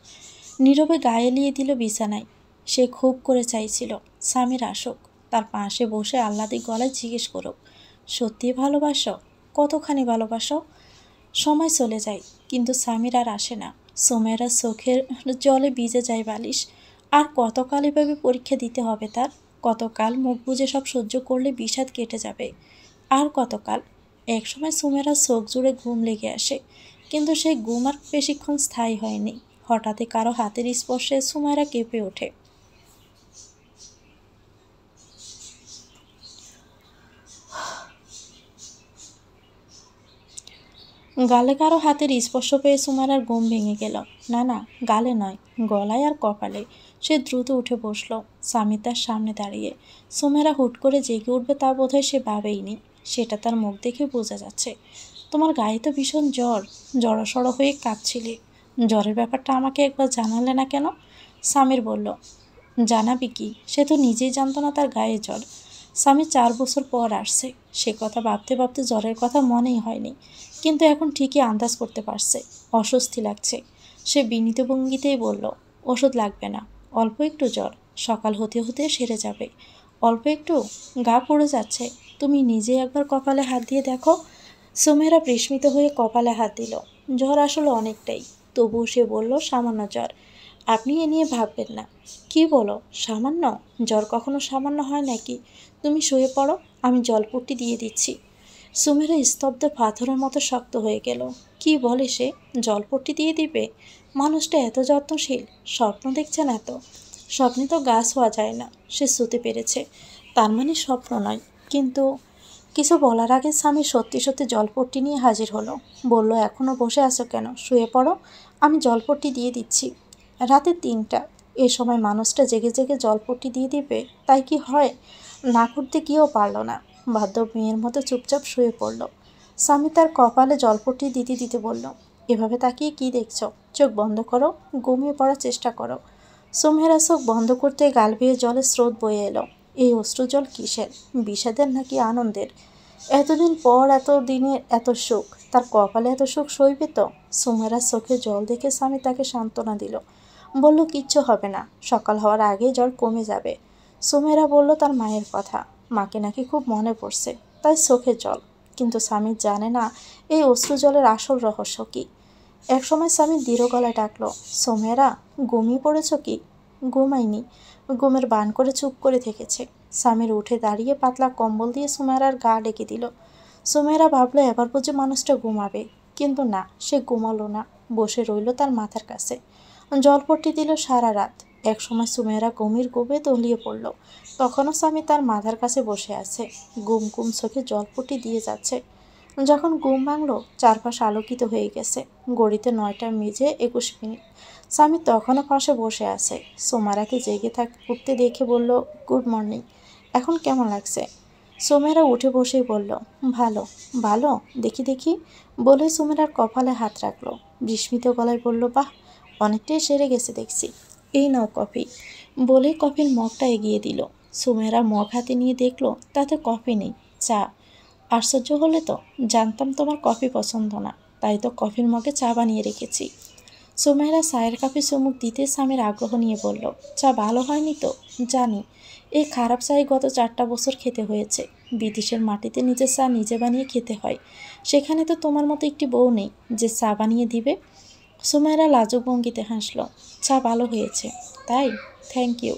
Speaker 1: নীরবে গায়ে এলিয়ে দিল বিছানায়। সে খুব করে চাইছিল স্বামীর আসুক, তার পাশে বসে আহ্লাদে গলায় জিজ্ঞেস করুক, সত্যি ভালোবাসো? কতখানি ভালোবাসো? সময় চলে যায়, কিন্তু সামির আর আসে না। সুমেরা চোখের জলে ভিজে যায় বালিশ। আর কতকাল এভাবে পরীক্ষা দিতে হবে তার? কতকাল মুখ বুজে সব সহ্য করলে বিষাদ কেটে যাবে? আর কতকাল? একসময় সুমেরার চোখ জুড়ে ঘুম লেগে আসে, কিন্তু সেই ঘুম আর বেশিক্ষণ স্থায়ী হয়নি। হঠাৎই কারো হাতের স্পর্শে সুমেরা কেঁপে ওঠে। গালে কারো হাতের স্পর্শ পেয়ে সুমারার ঘুম ভেঙে গেল। না না, গালে নয়, গলায় আর কপালে। সে দ্রুত উঠে বসলো। স্বামী তার সামনে দাঁড়িয়ে। সুমেরা হুট করে জেগে উঠবে তা বোধহয় সে ভাবেইনি। সেটা তার মুখ দেখে বোঝা যাচ্ছে। তোমার গায়ে তো ভীষণ জ্বর, জড়সড় হয়ে কাঁপছিলে। জ্বরের ব্যাপারটা আমাকে একবার জানালে না কেন? স্বামীর বলল, জানাবি কি, সে তো নিজেই জানতো না তার গায়ে জ্বর। স্বামী 4 বছর পর আসছে। সে কথা ভাবতে ভাবতে জ্বরের কথা মনেই হয়নি, কিন্তু এখন ঠিকই আন্দাজ করতে পারছে। অস্বস্তি লাগছে। সে বিনীত ভঙ্গিতেই বলল, ওষুধ লাগবে না, অল্প একটু জ্বর, সকাল হতে হতে সেরে যাবে। অল্প একটু? গা পড়ে যাচ্ছে। তুমি নিজে একবার কপালে হাত দিয়ে দেখো। সুমেরা বিস্মিত হয়ে কপালে হাত দিল। জ্বর আসলে অনেকটাই। তবুও সে বলল, সামান্য জ্বর। আপনি এ নিয়ে ভাববেন না। কি বলো, সামান্য? জ্বর কখনো সামান্য হয় নাকি? তুমি শুয়ে পড়ো, আমি জলপট্টি দিয়ে দিচ্ছি। সুমেরা স্তব্ধ পাথরের মতো শক্ত হয়ে গেল। কি বলে সে? জলপট্টি দিয়ে দিবে? মানুষটা এত যত্নশীল। স্বপ্ন দেখছেন এত? স্বপ্নে তো গাছ হওয়া যায় না, সে শুতে পেরেছে। তার মানে স্বপ্ন নয়। কিন্তু কিছু বলার আগে স্বামী সত্যি সত্যি জলপট্টি নিয়ে হাজির হলো। বলল, এখনও বসে আছো কেন? শুয়ে পড়ো, আমি জলপট্টি দিয়ে দিচ্ছি। রাতে 3টা, এ সময় মানুষটা জেগে জেগে জলপট্টি দিয়ে দিবে? তাই কি হয়? না করতে গিয়েও পারল না। বাধ্য মেয়ের মতো চুপচাপ শুয়ে পড়ল। স্বামী তার কপালে জলপট্টি দিতে দিতে বলল, এভাবে তাকিয়ে কি দেখছো? চোখ বন্ধ করো, ঘুমিয়ে পড়ার চেষ্টা করো। সুমেরা চোখ বন্ধ করতে গাল বেয়ে জলের স্রোত বয়ে এলো। এই অশ্রুজল কিসের? বিষাদের নাকি আনন্দের? এতদিন পর, এত দিনে এত সুখ, তার কপালে এত সুখ সইবে তো? সুমেরার চোখে জল দেখে স্বামী তাকে সান্ত্বনা দিল। বলল, কিচ্ছু হবে না, সকাল হওয়ার আগে জ্বর কমে যাবে। সুমেরা বলল তার মায়ের কথা। মাকে নাকি খুব মনে পড়ছে, তাই চোখে জল। কিন্তু স্বামী জানে না এই অশ্রু জলের আসল রহস্য কী। একসময় স্বামী দৃঢ় গলায় ডাকলো, সুমেরা, ঘুমিয়ে পড়েছ কি? ঘুমায়নি। ঘুমের বান করে চুপ করে থেকেছে। স্বামীর উঠে দাঁড়িয়ে পাতলা কম্বল দিয়ে সুমেরার গা ডেকে দিল। সুমেরা ভাবলো এবার বুঝি মানুষটা ঘুমাবে, কিন্তু না, সে ঘুমালো না। বসে রইল তার মাথার কাছে। জলপট্টি দিল সারা রাত। একসময় সুমেরা গভীর ঘুমে তলিয়ে পড়ল। তখনও স্বামী তার মাথার কাছে বসে আছে, গুম গুম চোখে জলপট্টি দিয়ে যাচ্ছে। যখন ঘুম ভাঙল, চারপাশ আলোকিত হয়ে গেছে। ঘড়িতে 9টা বেজে 21 মিনিট। স্বামী তখনও পাশে বসে আছে। সোমারাকে জেগে উঠতে দেখে বলল, গুড মর্নিং, এখন কেমন লাগছে? সোমেরা উঠে বসেই বলল, ভালো। ভালো? দেখি দেখি, বলে সুমেরার কপালে হাত রাখলো। বিস্মিত গলায় বলল, বাহ, অনেকটাই সেরে গেছে দেখছি। এই নাও কফি, বলে কফির মগটা এগিয়ে দিল। সুমেরা মগ হাতে নিয়ে দেখলো তাতে কফি নেই, চা। আশ্চর্য হলে তো, জানতাম তোমার কফি পছন্দ না, তাই তো কফির মগে চা বানিয়ে রেখেছি। সুমেরা চায়ের কাপে চুমুক দিতে স্বামীর আগ্রহ নিয়ে বলল, চা ভালো হয়নি তো? জানি, এই খারাপ চাই গত 4টা বছর খেতে হয়েছে। বিদেশের মাটিতে নিজের চা নিজে বানিয়ে খেতে হয়। সেখানে তো তোমার মতো একটি বউ নেই যে চা বানিয়ে দিবে। সুমেরা লাজুক ভঙ্গিতে হাসল। চা ভালো হয়েছে। তাই? Thank you.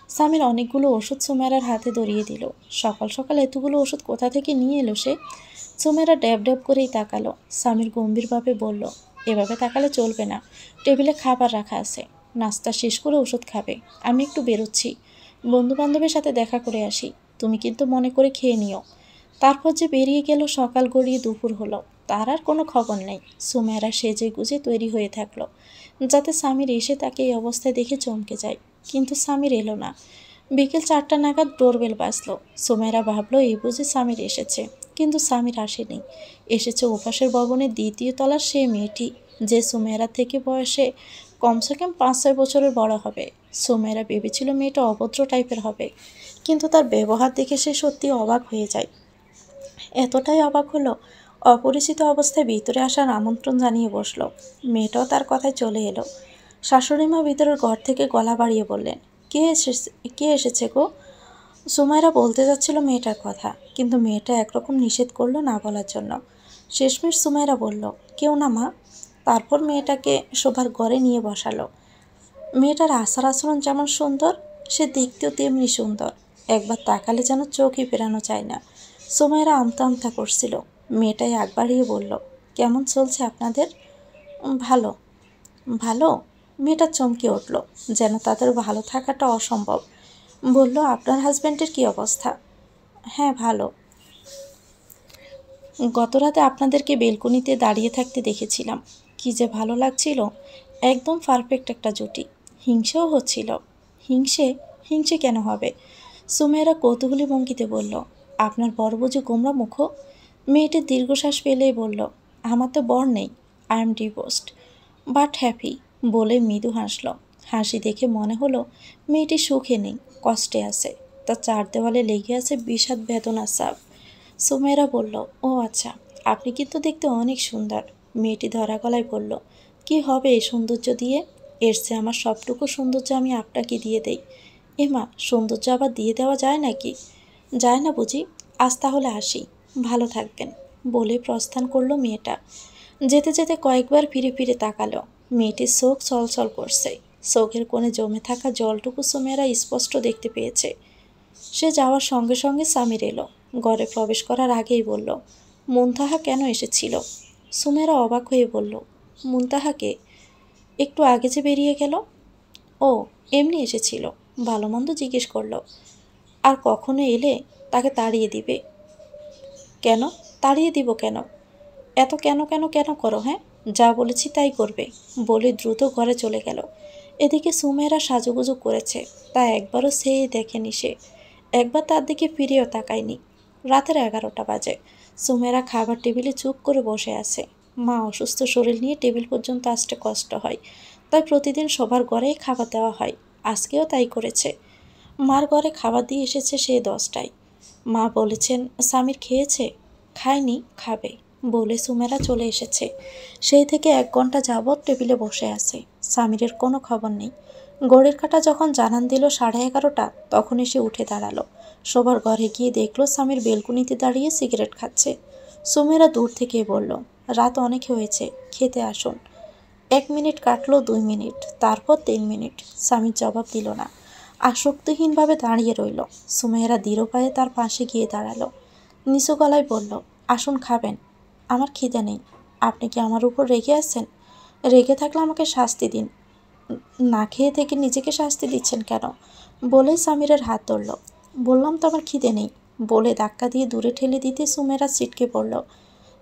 Speaker 1: স্বামীর অনেকগুলো ওষুধ সুমেরার হাতে ধরিয়ে দিল। সকাল সকাল এতগুলো ওষুধ কোথা থেকে নিয়ে এলো সে? সুমেরা ড্যাব ড্যাব করেই তাকালো। স্বামীর গম্ভীরভাবে বলল, এভাবে তাকালে চলবে না, টেবিলে খাবার রাখা আছে, নাস্তা শেষ করে ওষুধ খাবে। আমি একটু বেরোচ্ছি, বন্ধুবান্ধবের সাথে দেখা করে আসি, তুমি কিন্তু মনে করে খেয়ে নিও। তারপর যে বেরিয়ে গেল, সকাল গড়িয়ে দুপুর হলো, তার আর কোনো খবর নেই। সুমেরা সেজে গুজে তৈরি হয়ে থাকলো, যাতে স্বামীর এসে তাকে এই অবস্থায় দেখে চমকে যায়। কিন্তু স্বামীর এলো না। বিকেল 4টা নাগাদ ডোরবেল বাজলো। সুমেরা ভাবলো এই বুঝি স্বামীর এসেছে, কিন্তু স্বামীর আসেনি। এসেছে ওপাশের ভবনের 2য় তলার সে মেয়েটি, যে সুমেরা থেকে বয়সে কমসে কম 5-6 বছরের বড় হবে। সুমেরা ভেবেছিল মেয়েটা অভদ্র টাইপের হবে, কিন্তু তার ব্যবহার দেখে সে সত্যি অবাক হয়ে যায়। এতটাই অবাক হলো, অপরিচিত অবস্থায় ভিতরে আসার আমন্ত্রণ জানিয়ে বসলো। মেয়েটাও তার কথায় চলে এলো। শাশুড়িমা ভিতরের ঘর থেকে গলা বাড়িয়ে বললেন, কে এসেছে গো? সুমাইরা বলতে যাচ্ছিল মেয়েটার কথা, কিন্তু মেয়েটা একরকম নিষেধ করলো না বলার জন্য। শেষমেশ সুমাইরা বলল, কেউ না মা। তারপর মেয়েটাকে শোবার ঘরে নিয়ে বসালো। মেয়েটার আচার আচরণ যেমন সুন্দর, সে দেখতেও তেমনি সুন্দর। একবার তাকালে যেন চোখই ফেরানো চায় না। সুমাইরা আমতা আমতা করছিল। মেয়েটাই আগ বাড়িয়ে বলল, কেমন চলছে আপনাদের? ভালো। ভালো? মেয়েটা চমকে উঠল, যেন তাদের ভালো থাকাটা অসম্ভব। বলল, আপনার হাজব্যান্ডের কি অবস্থা? হ্যাঁ, ভালো। গতরাতে আপনাদেরকে বেলকনিতে দাঁড়িয়ে থাকতে দেখেছিলাম। কি যে ভালো লাগছিল। একদম পারফেক্ট একটা জুটি। হিংসেও হচ্ছিল। হিংসে? হিংসে কেন হবে? সুমেরা কৌতূহলী ভঙ্গিতে বলল, আপনার বড় বুঝি গোমরা মুখ? মেয়েটি দীর্ঘশ্বাস ফেলেই বলল, আমার তো বর নেই। I am divorced, but happy. বলে মৃদু হাসল। হাসি দেখে মনে হলো মেয়েটি সুখে নেই, কষ্টে আছে। তার চার দেওয়ালে লেগে আছে বিষাদ বেদনা সাপ। সুমেরা বলল, ও আচ্ছা, আপনি কিন্তু দেখতে অনেক সুন্দর। মেয়েটি ধরা গলায় বলল, কি হবে এই সৌন্দর্য দিয়ে? এর চেয়ে আমার সবটুকু সৌন্দর্য আমি আপনাকে দিয়ে দেই। এমা, সৌন্দর্য আবার দিয়ে দেওয়া যায় নাকি? যায় না বুঝি? আজ তাহলে আসি। ভালো থাকবেন। বলে প্রস্থান করলো মেয়েটা। যেতে যেতে কয়েকবার ফিরে ফিরে তাকালো। মেয়েটির চোখ ছলছল করছে। চোখের কোণে জমে থাকা জলটুকু সুমেরা স্পষ্ট দেখতে পেয়েছে। সে যাওয়ার সঙ্গে সঙ্গে সামির এলো। ঘরে প্রবেশ করার আগেই বলল, মুনতাহা কেন এসেছিল? সুমেরা অবাক হয়ে বলল, মুনতাহাকে? একটু আগে যে বেরিয়ে গেল। ও, এমনি এসেছিল। ভালো মন্দ জিজ্ঞেস করলো। আর কখনো এলে তাকে তাড়িয়ে দিবে। কেন? তাড়িয়ে দিব কেন? এত কেন কেন কেন করো? হ্যাঁ, যা বলেছি তাই করবে। বলে দ্রুত ঘরে চলে গেল। এদিকে সুমেরা সাজুগুজু করেছে, তা একবারও সেই দেখেনি সে। একবার তার দিকে ফিরেও তাকায়নি। রাতের 11টা বাজে। সুমেরা খাবার টেবিলে চুপ করে বসে আছে। মা অসুস্থ শরীর নিয়ে টেবিল পর্যন্ত আসতে কষ্ট হয়, তাই প্রতিদিন সবার ঘরেই খাবার দেওয়া হয়। আজকেও তাই করেছে। মার ঘরে খাবার দিয়ে এসেছে সে 10টায়। মা বলেছেন, সামির খেয়েছে? খায়নি, খাবে। বলে সুমেরা চলে এসেছে। সেই থেকে 1 ঘন্টা যাবৎ টেবিলে বসে আছে। সামিরের কোনো খবর নেই। ঘড়ির কাঁটা যখন জানান দিল 11:30, তখন এসে উঠে দাঁড়ালো। সবার ঘরে গিয়ে দেখলো সামির বেলকুনিতে দাঁড়িয়ে সিগারেট খাচ্ছে। সুমেরা দূর থেকেই বলল, রাত অনেক হয়েছে, খেতে আসুন। 1 মিনিট কাটলো, 2 মিনিট, তারপর 3 মিনিট। সামির জবাব দিল না। আসক্তিহীনভাবে দাঁড়িয়ে রইল। সুমেরা দৃঢ় পায়ে তার পাশে গিয়ে দাঁড়ালো। নিচু গলায় বলল, আসুন, খাবেন। আমার খিদে নেই। আপনি কি আমার উপর রেগে আছেন? রেগে থাকলে আমাকে শাস্তি দিন। না খেয়ে থেকে নিজেকে শাস্তি দিচ্ছেন কেন? বলেই সামিরের হাত ধরল। বললাম তো আমার খিদে নেই। বলে ধাক্কা দিয়ে দূরে ঠেলে দিতে সুমেরা ছিটকে পড়ল।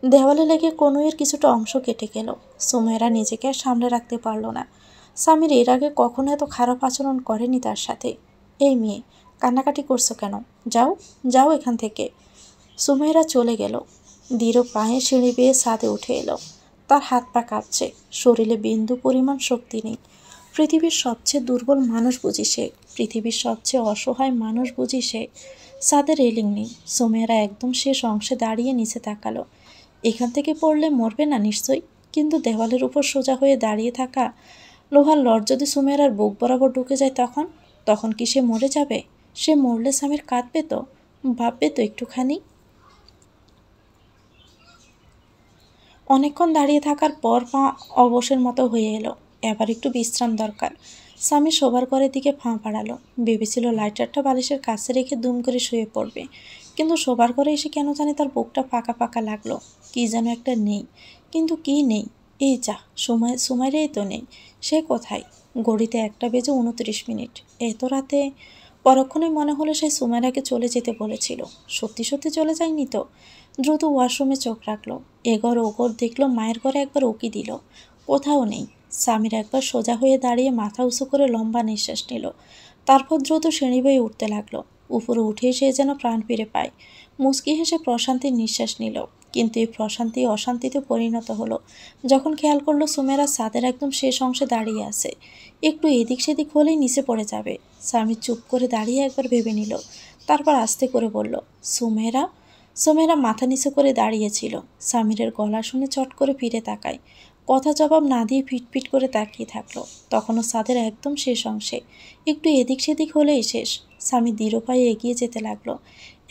Speaker 1: দেওয়ালে লেগে কনুইয়ের কিছুটা অংশ কেটে গেল। সুমেরা নিজেকে আর সামলে রাখতে পারল না। সামির এর আগে কখনো এত খারাপ আচরণ করেনি তার সাথে। এই মেয়ে, কান্নাকাটি করছো কেন? যাও, যাও এখান থেকে। সুমেরা চলে গেল। দৃঢ় পায়ে সিঁড়ি বেয়ে ছাদে উঠে এলো। তার হাত পা কাঁপছে, শরীরে বিন্দু পরিমাণ শক্তি নেই। পৃথিবীর সবচেয়ে দুর্বল মানুষ বুঝি সে। পৃথিবীর সবচেয়ে অসহায় মানুষ বুঝি সে। ছাদে রেলিং নেই। সুমেরা একদম শেষ অংশে দাঁড়িয়ে নিচে তাকালো। এখান থেকে পড়লে মরবে না নিশ্চয়ই, কিন্তু দেওয়ালের উপর সোজা হয়ে দাঁড়িয়ে থাকা লোহার লট যদি সুমেরার বুক বরাবর ঢুকে যায়, তখন তখন কি সে মরে যাবে? সে মরলে স্বামীর কাঁদবে তো, ভাববে তো একটুখানি। অনেকক্ষণ দাঁড়িয়ে থাকার পর পা অবসের মতো হয়ে এলো। এবার একটু বিশ্রাম দরকার। স্বামী শোবার ঘরের দিকে ফাঁ পাড়ালো। ভেবেছিল লাইটারটা বালিশের কাছে রেখে দুম করে শুয়ে পড়বে, কিন্তু শোবার ঘরে এসে কেন জানি তার বুকটা ফাঁকা ফাঁকা লাগলো। কি যেন একটা নেই, কিন্তু কি নেই? এই যা, সুমাইরেই তো নেই। সে কোথায়? ঘড়িতে 1:29। এত রাতে? পরক্ষণে মনে হলো সেই সুমাইরাকে চলে যেতে বলেছিল। সত্যি সত্যি চলে যায়নি তো? দ্রুত ওয়াশরুমে চোখ রাখলো। এঘর ওঘর দেখলো, মায়ের ঘরে একবার উকি দিল, কোথাও নেই। স্বামীর একবার সোজা হয়ে দাঁড়িয়ে মাথা উঁচু করে লম্বা নিঃশ্বাস নিল। তারপর দ্রুত সিঁড়ি বেয়ে উঠতে লাগলো। উপরে উঠে সে যেন প্রাণ ফিরে পায়। মুচকি হেসে প্রশান্তির নিঃশ্বাস নিল। কিন্তু এই প্রশান্তি অশান্তিতে পরিণত হলো যখন খেয়াল করলো সুমেরা ছাদের একদম শেষ অংশে দাঁড়িয়ে আছে। একটু এদিক সেদিক হলেই নিচে পড়ে যাবে। স্বামী চুপ করে দাঁড়িয়ে একবার ভেবে নিল, তারপর আস্তে করে বলল, সুমেরা। সুমেরা মাথা নিচু করে দাঁড়িয়েছিল। সামিরের গলা শুনে চট করে ফিরে তাকায়। কথা জবাব না দিয়ে ফিটফিট করে তাকিয়ে থাকলো। তখনও ছাদের একদম শেষ অংশে, একটু এদিক সেদিক হলেই শেষ। স্বামী দৃঢ় পায়ে এগিয়ে যেতে লাগলো,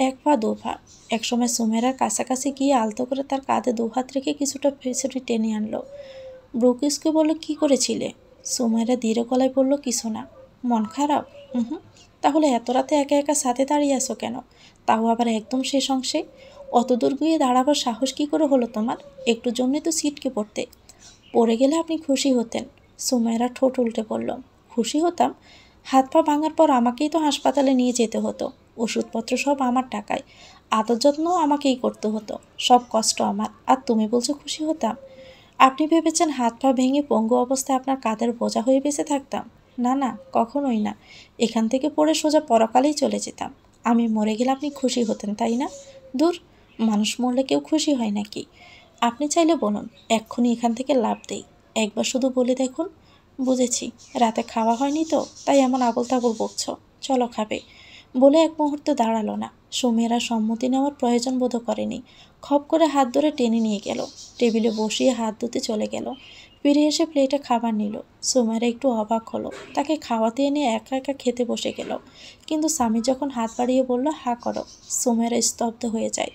Speaker 1: এক পা দু পা। একসময় সুমেরার কাছাকাছি গিয়ে আলতো করে তার কাঁধে দুহাত রেখে কিছুটা পেছনে টেনে আনলো। ব্রুকিসকে বলল, কি করেছিলে? সুমেরা দৃঢ় গলায় বলল, কিছু না। মন খারাপ? হুম। তাহলে এত রাতে একা একা সাথে দাঁড়িয়ে আছো কেন, তাও আবার একদম শেষ অংশে? অত দূর গিয়ে দাঁড়াবার সাহস কি করে হলো তোমার? একটু জন্যই তো সিটকে পড়তে। পড়ে গেলে আপনি খুশি হতেন। সুমেরা ঠোঁট উল্টে বলল, খুশি হতাম? হাত পা ভাঙার পর আমাকেই তো হাসপাতালে নিয়ে যেতে হতো, ওষুধপত্র সব আমার টাকায়, আদর যত্ন আমাকেই করতে হতো, সব কষ্ট আমার, আর তুমি বলছো খুশি হতাম? আপনি ভেবেছেন হাত পা ভেঙে পঙ্গু অবস্থায় আপনার কাঁধের বোঝা হয়ে বেঁচে থাকতাম? না না, কখনোই না। এখান থেকে পড়ে সোজা পরকালেই চলে যেতাম। আমি মরে গেলে আপনি খুশি হতেন, তাই না? দূর, মানুষ মরলে কেউ খুশি হয় নাকি? আপনি চাইলে বলুন, এক্ষুনি এখান থেকে লাফ দেই। একবার শুধু বলে দেখুন। বুঝেছি, রাতে খাওয়া হয়নি তো, তাই এমন আবল তাবল বকছ। চলো খাবে। বলে এক মুহূর্তে দাঁড়ালো না। সুমেরা সম্মতি নেওয়ার প্রয়োজন বোধ করেনি। খপ করে হাত ধরে টেনে নিয়ে গেল। টেবিলে বসিয়ে হাত ধুতে চলে গেল। ফিরে এসে প্লেটে খাবার নিল। সুমেরা একটু অবাক হলো। তাকে খাওয়াতে এনে একা একা খেতে বসে গেল। কিন্তু স্বামী যখন হাত বাড়িয়ে বলল, হা করো, সুমেরা স্তব্ধ হয়ে যায়।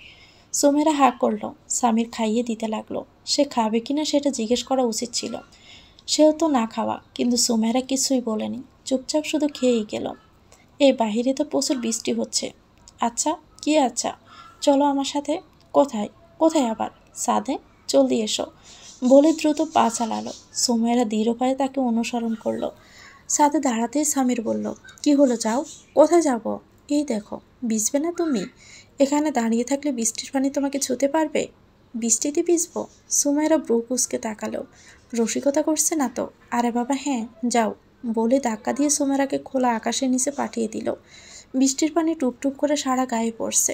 Speaker 1: সুমেরা হা করলো। স্বামীর খাইয়ে দিতে লাগলো। সে খাবে কিনা সেটা জিজ্ঞেস করা উচিত ছিল। সেও তো না খাওয়া, কিন্তু সুমেরা কিছুই বলেনি, চুপচাপ শুধু খেয়েই গেল। এই বাহিরে তো প্রচুর বৃষ্টি হচ্ছে। আচ্ছা, কি আচ্ছা? চলো আমার সাথে। কোথায়? কোথায় আবার? ছাদে। জলদি এসো। বলে দ্রুত পা চালালো। সুমেরা দৃঢ় পায়ে তাকে অনুসরণ করলো। ছাদে দাঁড়াতেই স্বামীর বলল, কি হলো, যাও। কোথায় যাব? এই দেখো। ভিজবে না তুমি? এখানে দাঁড়িয়ে থাকলে বৃষ্টির পানি তোমাকে ছুঁতে পারবে? বৃষ্টিতে ভিজবো? সুমেরা ব্রু কুঁচকে তাকালো। রসিকতা করছে না তো? আরে বাবা হ্যাঁ, যাও। বলে ধাক্কা দিয়ে সুমেরাকে খোলা আকাশের নিচে পাঠিয়ে দিল। বৃষ্টির পানি টুপটুপ করে সারা গায়ে পড়ছে।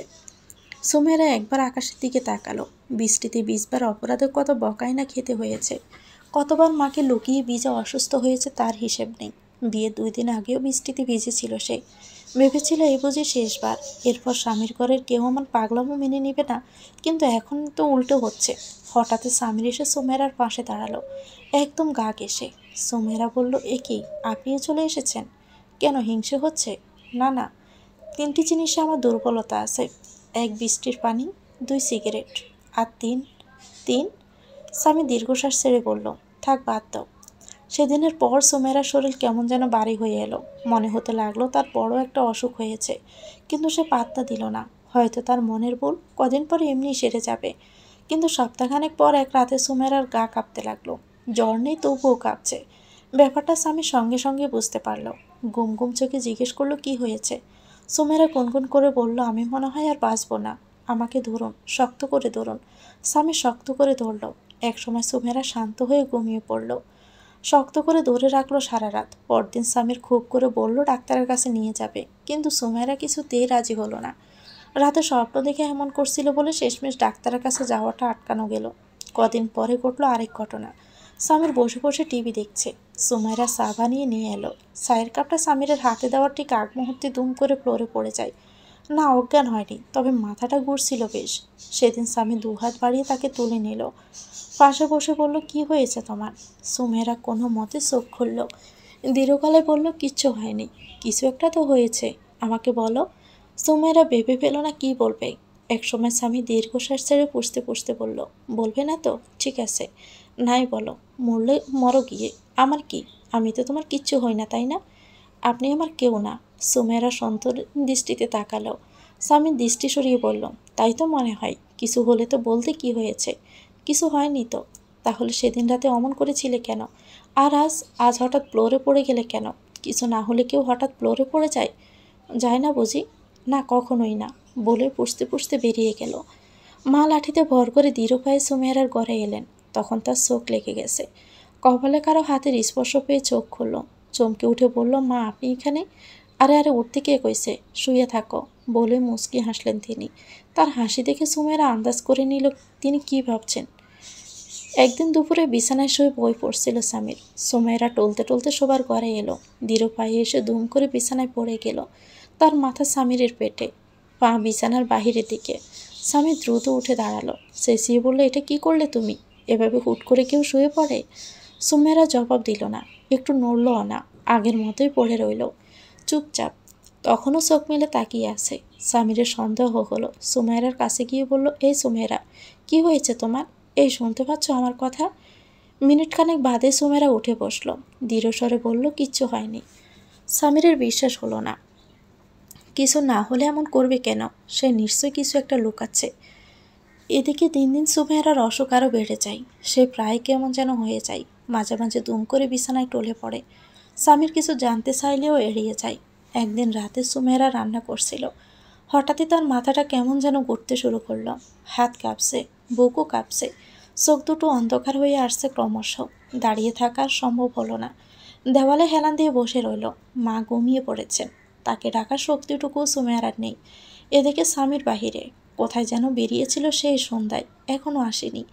Speaker 1: সুমেরা একবার আকাশের দিকে তাকালো। বৃষ্টিতে ভিজবার অপরাধে কত বকাই না খেতে হয়েছে। কতবার মাকে লুকিয়ে ভিজে অসুস্থ হয়েছে তার হিসেব নেই। বিয়ের 2 দিন আগেও বৃষ্টিতে ভিজেছিল সে। ভেবেছিল এই বুঝি শেষবার। এরপর স্বামীর ঘরের কেউ আমার পাগলামো মেনে নেবে না। কিন্তু এখন তো উল্টো হচ্ছে। হঠাৎ স্বামীর এসে সুমেরার পাশে দাঁড়ালো, একদম গা ঘেঁষে। সুমেরা বলল, এ কি, আপনিও চলে এসেছেন? কেন, হিংসে হচ্ছে? না না, 3টি জিনিসে আমার দুর্বলতা আছে। 1 বৃষ্টির পানি, 2 সিগারেট, আর 3। স্বামী দীর্ঘশ্বাস ছেড়ে বলল, থাক, বাদ দাও। সেদিনের পর সুমেরার শরীর কেমন যেন ভারী হয়ে এলো। মনে হতে লাগলো তার বড় একটা অসুখ হয়েছে। কিন্তু সে পাত্তা দিল না। হয়তো তার মনের ভুল, কদিন পরে এমনি সেরে যাবে। কিন্তু সপ্তাহখানেক পর এক রাতে সুমেরার গা কাঁপতে লাগলো। জ্বর নেই, তবুও কাঁপছে। ব্যাপারটা স্বামী সঙ্গে সঙ্গে বুঝতে পারলো। গুম গুম চোখে জিজ্ঞেস করলো, কি হয়েছে? সুমেরা গুনগুন করে বলল, আমি মনে হয় আর বাঁচব না। আমাকে ধরুন, শক্ত করে ধরুন। স্বামী শক্ত করে ধরল। একসময় সুমেরা শান্ত হয়ে ঘুমিয়ে পড়ল। শক্ত করে ধরে রাখলো সারা রাত। পরদিন স্বামীর খুব করে বলল ডাক্তারের কাছে নিয়ে যাবে, কিন্তু সুমেরা কিছুতেই রাজি হলো না। রাতে স্বপ্ন দেখে এমন করছিল বলে শেষমেশ ডাক্তারের কাছে যাওয়াটা আটকানো গেল। কদিন পরে ঘটলো আরেক ঘটনা। স্বামীর বসে বসে টিভি দেখছে। সুমেরা চা বানিয়ে নিয়ে এলো। চায়ের কাপটা স্বামীরের হাতে দেওয়ার ঠিক আগ মুহূর্তে দুম করে ফ্লোরে পড়ে যায়। না, অজ্ঞান হয়নি, তবে মাথাটা ঘুরছিল বেশ। সেদিন স্বামী 2 হাত বাড়িয়ে তাকে তুলে নিল। পাশে বসে বলল, কি হয়েছে তোমার? সুমেরা কোনো মতে চোখ খুলল। দৃঢ় বলল, কিচ্ছু হয়নি। কিছু একটা তো হয়েছে, আমাকে বলো। সুমেরা ভেবে পেল না কি বলবে। একসময় স্বামী দীর্ঘশ্বাস ছেড়ে পুষতে পুষতে বলল, বলবে না তো? ঠিক আছে, নাই বলো। মরলে মরো গিয়ে, আমার কি? আমি তো তোমার কিচ্ছু হই না, তাই না? আপনি আমার কেউ না। সুমেরা সন্তর দৃষ্টিতে তাকালো। স্বামীর দৃষ্টি সরিয়ে বলল, তাই তো মনে হয়। কিছু হলে তো বলতে কি হয়েছে। কিছু হয়নি তো। তাহলে সেদিন রাতে অমন করেছিলে কেন? আর আজ হঠাৎ ফ্লোরে পড়ে গেলে কেন? কিছু না হলে কেউ হঠাৎ ফ্লোরে পড়ে যায়? যায় না বুঝি? না, কখনোই না। বলে পুষতে পুষতে বেরিয়ে গেল। মা লাঠিতে ভর করে দৃঢ় পায়ে সুমেরার ঘরে এলেন। তখন তার চোখ লেগে গেছে। কপালে কারো হাতের স্পর্শ পেয়ে চোখ খুলল। চমকে উঠে বলল, মা, আপনি এখানে? আরে আরে, উঠতে কে কইছে? শুয়ে থাকো। বলে মুচকি হাসলেন তিনি। তার হাসি দেখে সুমেরা আন্দাজ করে নিল তিনি কি ভাবছেন। একদিন দুপুরে বিছানায় শুয়ে বই পড়ছিল স্বামীর। সুমেরা টলতে টলতে শোবার ঘরে এলো। দৃঢ় পায়ে এসে দুম করে বিছানায় পড়ে গেল। তার মাথা স্বামীরের পেটে, পা বিছানার বাহিরের দিকে। স্বামী দ্রুত উঠে দাঁড়ালো। চেঁচিয়ে বলল, এটা কি করলে তুমি? এভাবে হুট করে কেউ শুয়ে পড়ে? সুমেরা জবাব দিল না, একটু নড়লও না, আগের মতোই পড়ে রইল চুপচাপ। তখনও চোখ মেলে তাকিয়ে আছে। সামিরের সন্দেহ হলো। সুমাইরার কাছে গিয়ে বলল, এই সুমাইরা, কি হয়েছে তোমার? এই শুনতে পাচ্ছ আমার কথা? মিনিটখানেক বাদে সুমাইরা উঠে বসলো, দৃঢ়স্বরে বলল, কিচ্ছু হয়নি। সামিরের বিশ্বাস হলো না। কিছু না হলে এমন করবে কেন? সে নিশ্চয়ই কিছু একটা লুকাচ্ছে। এদিকে দিন দিন সুমাইরার অসুখ আরও বেড়ে যায়। সে প্রায় কেমন যেন হয়ে যায়। মাঝে মাঝে দুম করে বিছানায় টলে পড়ে। সামির কিছু জানতে চাইলেও এড়িয়ে যায়। একদিন রাতে সুমাইরা রান্না করছিল। হঠাৎই তার মাথাটা কেমন যেন ঘুরতে শুরু করলো। হাত কাঁপছে, বুকও কাঁপছে, চোখ দুটো অন্ধকার হয়ে আসছে ক্রমশ। দাঁড়িয়ে থাকা সম্ভব হলো না। দেওয়ালে হেলান দিয়ে বসে রইল। মা ঘুমিয়ে পড়েছেন। তাকে ডাকার শক্তিটুকুও সুমাইরার নেই। এদিকে স্বামীর বাহিরে কোথায় যেন বেরিয়েছিল সেই সন্ধ্যায়, এখনও আসেনি।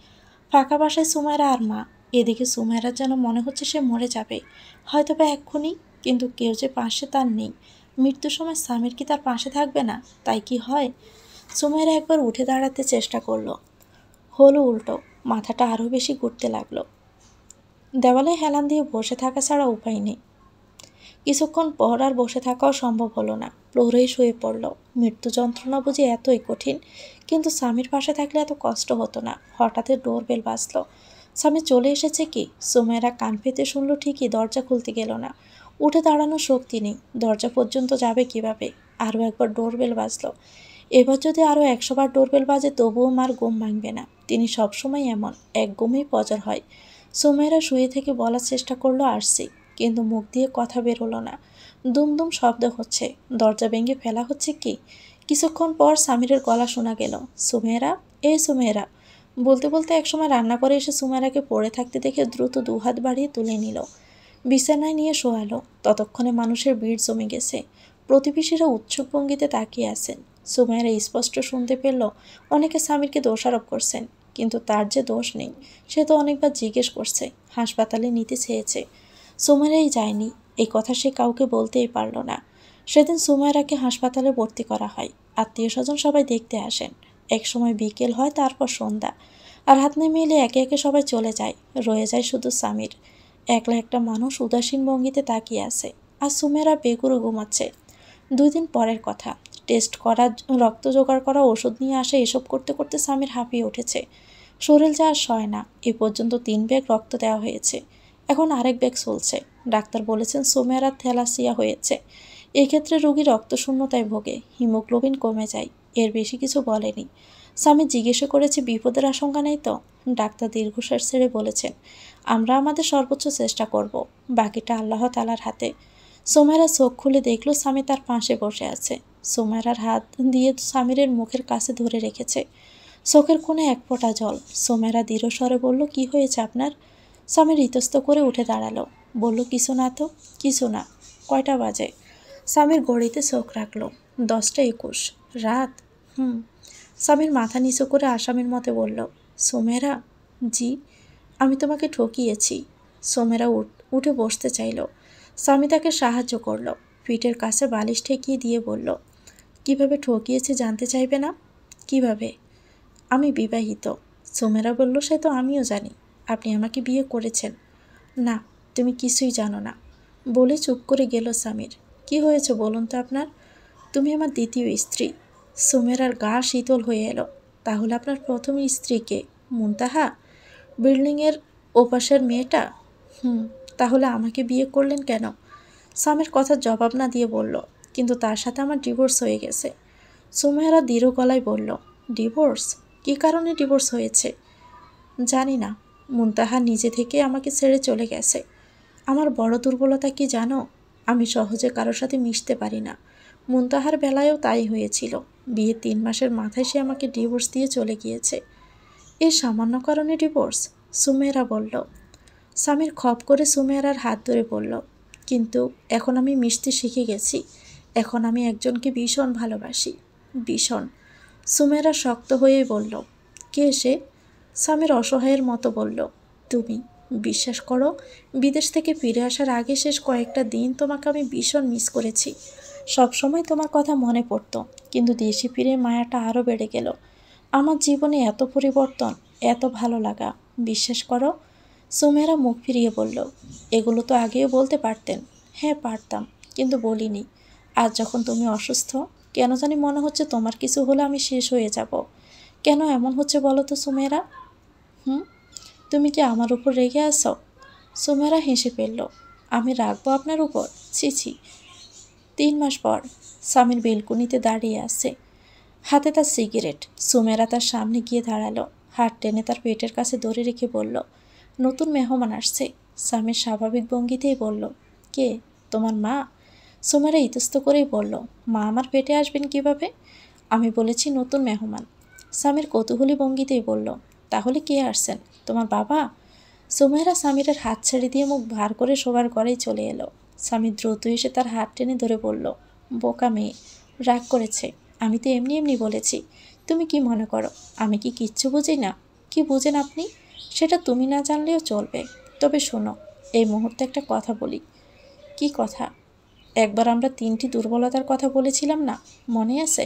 Speaker 1: ফাঁকা বাসায় সুমাইরা আর মা। এদিকে সুমাইরার যেন মনে হচ্ছে সে মরে যাবে, হয়তো বা এক্ষুনি। কিন্তু কেউ যে পাশে তার নেই। মৃত্যুর সময় স্বামীর কি তার পাশে থাকবে না? তাই কি হয়? সুমাইরা একবার উঠে দাঁড়াতে চেষ্টা করলো, হলো উল্টো। মাথাটা আরও বেশি ঘুরতে লাগলো। দেওয়ালে হেলান দিয়ে বসে থাকা ছাড়া উপায় নেই। কিছুক্ষণ পর আর বসে থাকাও সম্ভব হলো না। ফ্লোরেই শুয়ে পড়ল। মৃত্যু যন্ত্রণা বুঝি এতই কঠিন, কিন্তু স্বামীর পাশে থাকলে এত কষ্ট হতো না। হঠাৎ ডোরবেল বাজল। স্বামী চলে এসেছে কি? সুমাইরা কান পেতে শুনল ঠিকই, দরজা খুলতে গেল না। উঠে দাঁড়ানোর শক্তি নেই। দরজা পর্যন্ত যাবে কিভাবে? আরও একবার ডোরবেল বাজল। এবার যদি আরও 100 বার ডোরবেল বাজে তবুও মার ঘুম ভাঙবে না। তিনি সবসময় এমন, এক ঘুমেই পজর হয়। সুমাইরা শুয়ে থেকে বলার চেষ্টা করলো আসছি, কিন্তু মুখ দিয়ে কথা বেরোলো না। দুমদুম শব্দ হচ্ছে। দরজা ভেঙে ফেলা হচ্ছে কি? কিছুক্ষণ পর সামিরের গলা শোনা গেল, সুমেরা, এই সুমেরা। বলতে বলতে একসময় রান্না করে এসে সুমেরাকে পড়ে থাকতে দেখে দ্রুত দুহাত বাড়িয়ে তুলে নিল, বিছানায় নিয়ে শোয়ালো। ততক্ষণে মানুষের ভিড় জমে গেছে। প্রতিবেশীরা উৎসুক ভঙ্গিতে তাকিয়ে আছেন। সুমেরা স্পষ্ট শুনতে পেল অনেকে স্বামীরকে দোষারোপ করছেন, কিন্তু তার যে দোষ নেই সে তো অনেকবার জিজ্ঞেস করছে, হাসপাতালে নিতে চেয়েছে। সুমেরাই যায়নি, এই কথা সে কাউকে বলতেই পারল না। সেদিন সুমেরাকে হাসপাতালে ভর্তি করা হয়। আত্মীয় স্বজন সবাই দেখতে আসেন। একসময় বিকেল হয়, তারপর সন্ধ্যা। আর হাত নেমে এলে একে একে সবাই চলে যায়। রয়ে যায় শুধু স্বামীর। একলা একটা মানুষ উদাসীন ভঙ্গিতে তাকিয়ে আছে। আর সুমেরা বেগুড়ো ঘুমাচ্ছে। 2 দিন পরের কথা। টেস্ট করা, রক্ত জোগাড় করা, ওষুধ নিয়ে আসা, এসব করতে করতে স্বামীর হাঁপিয়ে উঠেছে। শরীর যা আর সয় না। এ পর্যন্ত 3 ব্যাগ রক্ত দেওয়া হয়েছে। এখন আরেক ব্যাগ চলছে। ডাক্তার বলেছেন সুমেরার থ্যালাসিয়া হয়েছে। এক্ষেত্রে রোগী রক্তশূন্যতায় ভোগে, হিমোগ্লোবিন কমে যায়। এর বেশি কিছু বলেনি। স্বামী জিজ্ঞেস করেছে বিপদের আশঙ্কা নেই তো? ডাক্তার দীর্ঘশ্বাস ছেড়ে বলেছেন, আমরা আমাদের সর্বোচ্চ চেষ্টা করব, বাকিটা আল্লাহ তাআলার হাতে। সুমাইরা চোখ খুলে দেখল স্বামী তার পাশে বসে আছে। সুমাইরার হাত দিয়ে স্বামীর মুখের কাছে ধরে রেখেছে। চোখের কোণে এক ফোঁটা জল। সুমাইরা দৃঢ় স্বরে বলল, কি হয়েছে আপনার? স্বামী ইতস্ত করে উঠে দাঁড়ালো। বলল, কিছু না তো। কিছু না? কয়টা বাজে? স্বামীর ঘড়িতে চোখ রাখল। 10টা 21। রাত? স্বামীর মাথা নিচু করে আসামির মতে বলল, সুমেরা। জি। আমি তোমাকে ঠকিয়েছি। সুমেরা উঠে বসতে চাইল। স্বামী তাকে সাহায্য করল। পিঠের কাছে বালিশ ঠেকিয়ে দিয়ে বলল, কিভাবে ঠকিয়েছি জানতে চাইবে না? কিভাবে? আমি বিবাহিত। সুমেরা বলল, সে তো আমিও জানি। আপনি আমাকে বিয়ে করেছেন। না, তুমি কিছুই জানো না। বলে চুপ করে গেল স্বামীর। কি হয়েছে বলুন তো আপনার? তুমি আমার দ্বিতীয় স্ত্রী। সুমেরার গা শীতল হয়ে এলো। তাহলে আপনার প্রথম স্ত্রীকে? মুনতাহা? বিল্ডিংয়ের ওপাশের মেয়েটা? তাহলে আমাকে বিয়ে করলেন কেন? স্বামীর কথার জবাব না দিয়ে বলল, কিন্তু তার সাথে আমার ডিভোর্স হয়ে গেছে। সুমেরা দৃঢ় গলায় বলল, ডিভোর্স? কী কারণে ডিভোর্স হয়েছে? জানি না। মুনতাহা নিজে থেকে আমাকে ছেড়ে চলে গেছে। আমার বড় দুর্বলতা কি জানো? আমি সহজে কারোর সাথে মিশতে পারি না। মুনতাহার বেলায়ও তাই হয়েছিল। বিয়ের 3 মাসের মাথায় সে আমাকে ডিভোর্স দিয়ে চলে গিয়েছে। এই সামান্য কারণে ডিভোর্স? সুমেরা বলল। স্বামীর খপ করে সুমেরার হাত ধরে বলল, কিন্তু এখন আমি মিশতে শিখে গেছি। এখন আমি একজনকে ভীষণ ভালোবাসি। ভীষণ। সুমেরা শক্ত হয়েই বলল, কে সে? স্বামীর অসহায়ের মতো বলল, তুমি। বিশ্বাস করো, বিদেশ থেকে ফিরে আসার আগে শেষ কয়েকটা দিন তোমাকে আমি ভীষণ মিস করেছি। সবসময় তোমার কথা মনে পড়তো, কিন্তু দেশে ফিরে মায়াটা আরও বেড়ে গেল। আমার জীবনে এত পরিবর্তন, এত ভালো লাগা। বিশ্বাস করো। সুমেরা মুখ ফিরিয়ে বলল, এগুলো তো আগেও বলতে পারতেন। হ্যাঁ পারতাম, কিন্তু বলিনি। আজ যখন তুমি অসুস্থ, কেন জানি মনে হচ্ছে তোমার কিছু হলে আমি শেষ হয়ে যাব। কেন এমন হচ্ছে বলো তো সুমেরা? হুম, তুমি কি আমার উপর রেগে আছো? সুমেরা হেসে ফেলল। আমি রাখবো আপনার উপর? ছি ছি। 3 মাস পর স্বামীর বেলকুনিতে দাঁড়িয়ে আছে, হাতে তার সিগারেট। সুমেরা তার সামনে গিয়ে দাঁড়ালো, হাত টেনে তার পেটের কাছে দড়ি রেখে বলল, নতুন মেহমান আসছে। স্বামীর স্বাভাবিক ভঙ্গিতেই বলল, কে? তোমার মা? সুমেরা ইতস্ত করেই বলল, মা আমার পেটে আসবেন কিভাবে? আমি বলেছি নতুন মেহমান। স্বামীর কৌতূহলী ভঙ্গিতেই বলল, তাহলে কে আসছেন? তোমার বাবা? সুমেরা স্বামীরের হাত ছেড়ে দিয়ে মুখ ভার করে শোবার ঘরেই চলে এলো। স্বামী দ্রুত এসে তার হাত টেনে ধরে বলল, বোকা মেয়ে, রাগ করেছে। আমি তো এমনি এমনি বলেছি। তুমি কি মনে করো আমি কি কিচ্ছু বুঝি না? কি বুঝেন আপনি? সেটা তুমি না জানলেও চলবে। তবে শোনো, এই মুহূর্তে একটা কথা বলি। কি কথা? একবার আমরা 3টি দুর্বলতার কথা বলেছিলাম না, মনে আছে?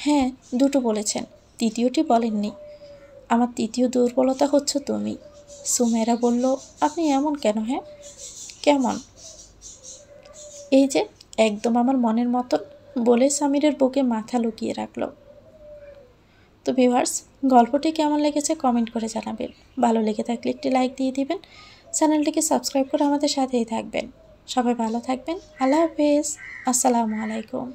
Speaker 1: হ্যাঁ, 2টো বলেছেন, তৃতীয়টি বলেননি। আমার তৃতীয় দুর্বলতা হচ্ছে তুমি। সুমেরা বলল, আপনি এমন কেন? হ্যাঁ, কেমন? এই যে, একদম আমার মনের মতন, বলে সামিরের বুকে মাথা লুকিয়ে রাখল। তো ভিউয়ার্স, গল্পটি কেমন লেগেছে কমেন্ট করে জানাবেন। ভালো লেগে থাকলে একটি লাইক দিয়ে দিবেন। চ্যানেলটিকে সাবস্ক্রাইব করে আমাদের সাথেই থাকবেন। সবাই ভালো থাকবেন। আল্লাহ হাফেজ। আসসালামু আলাইকুম।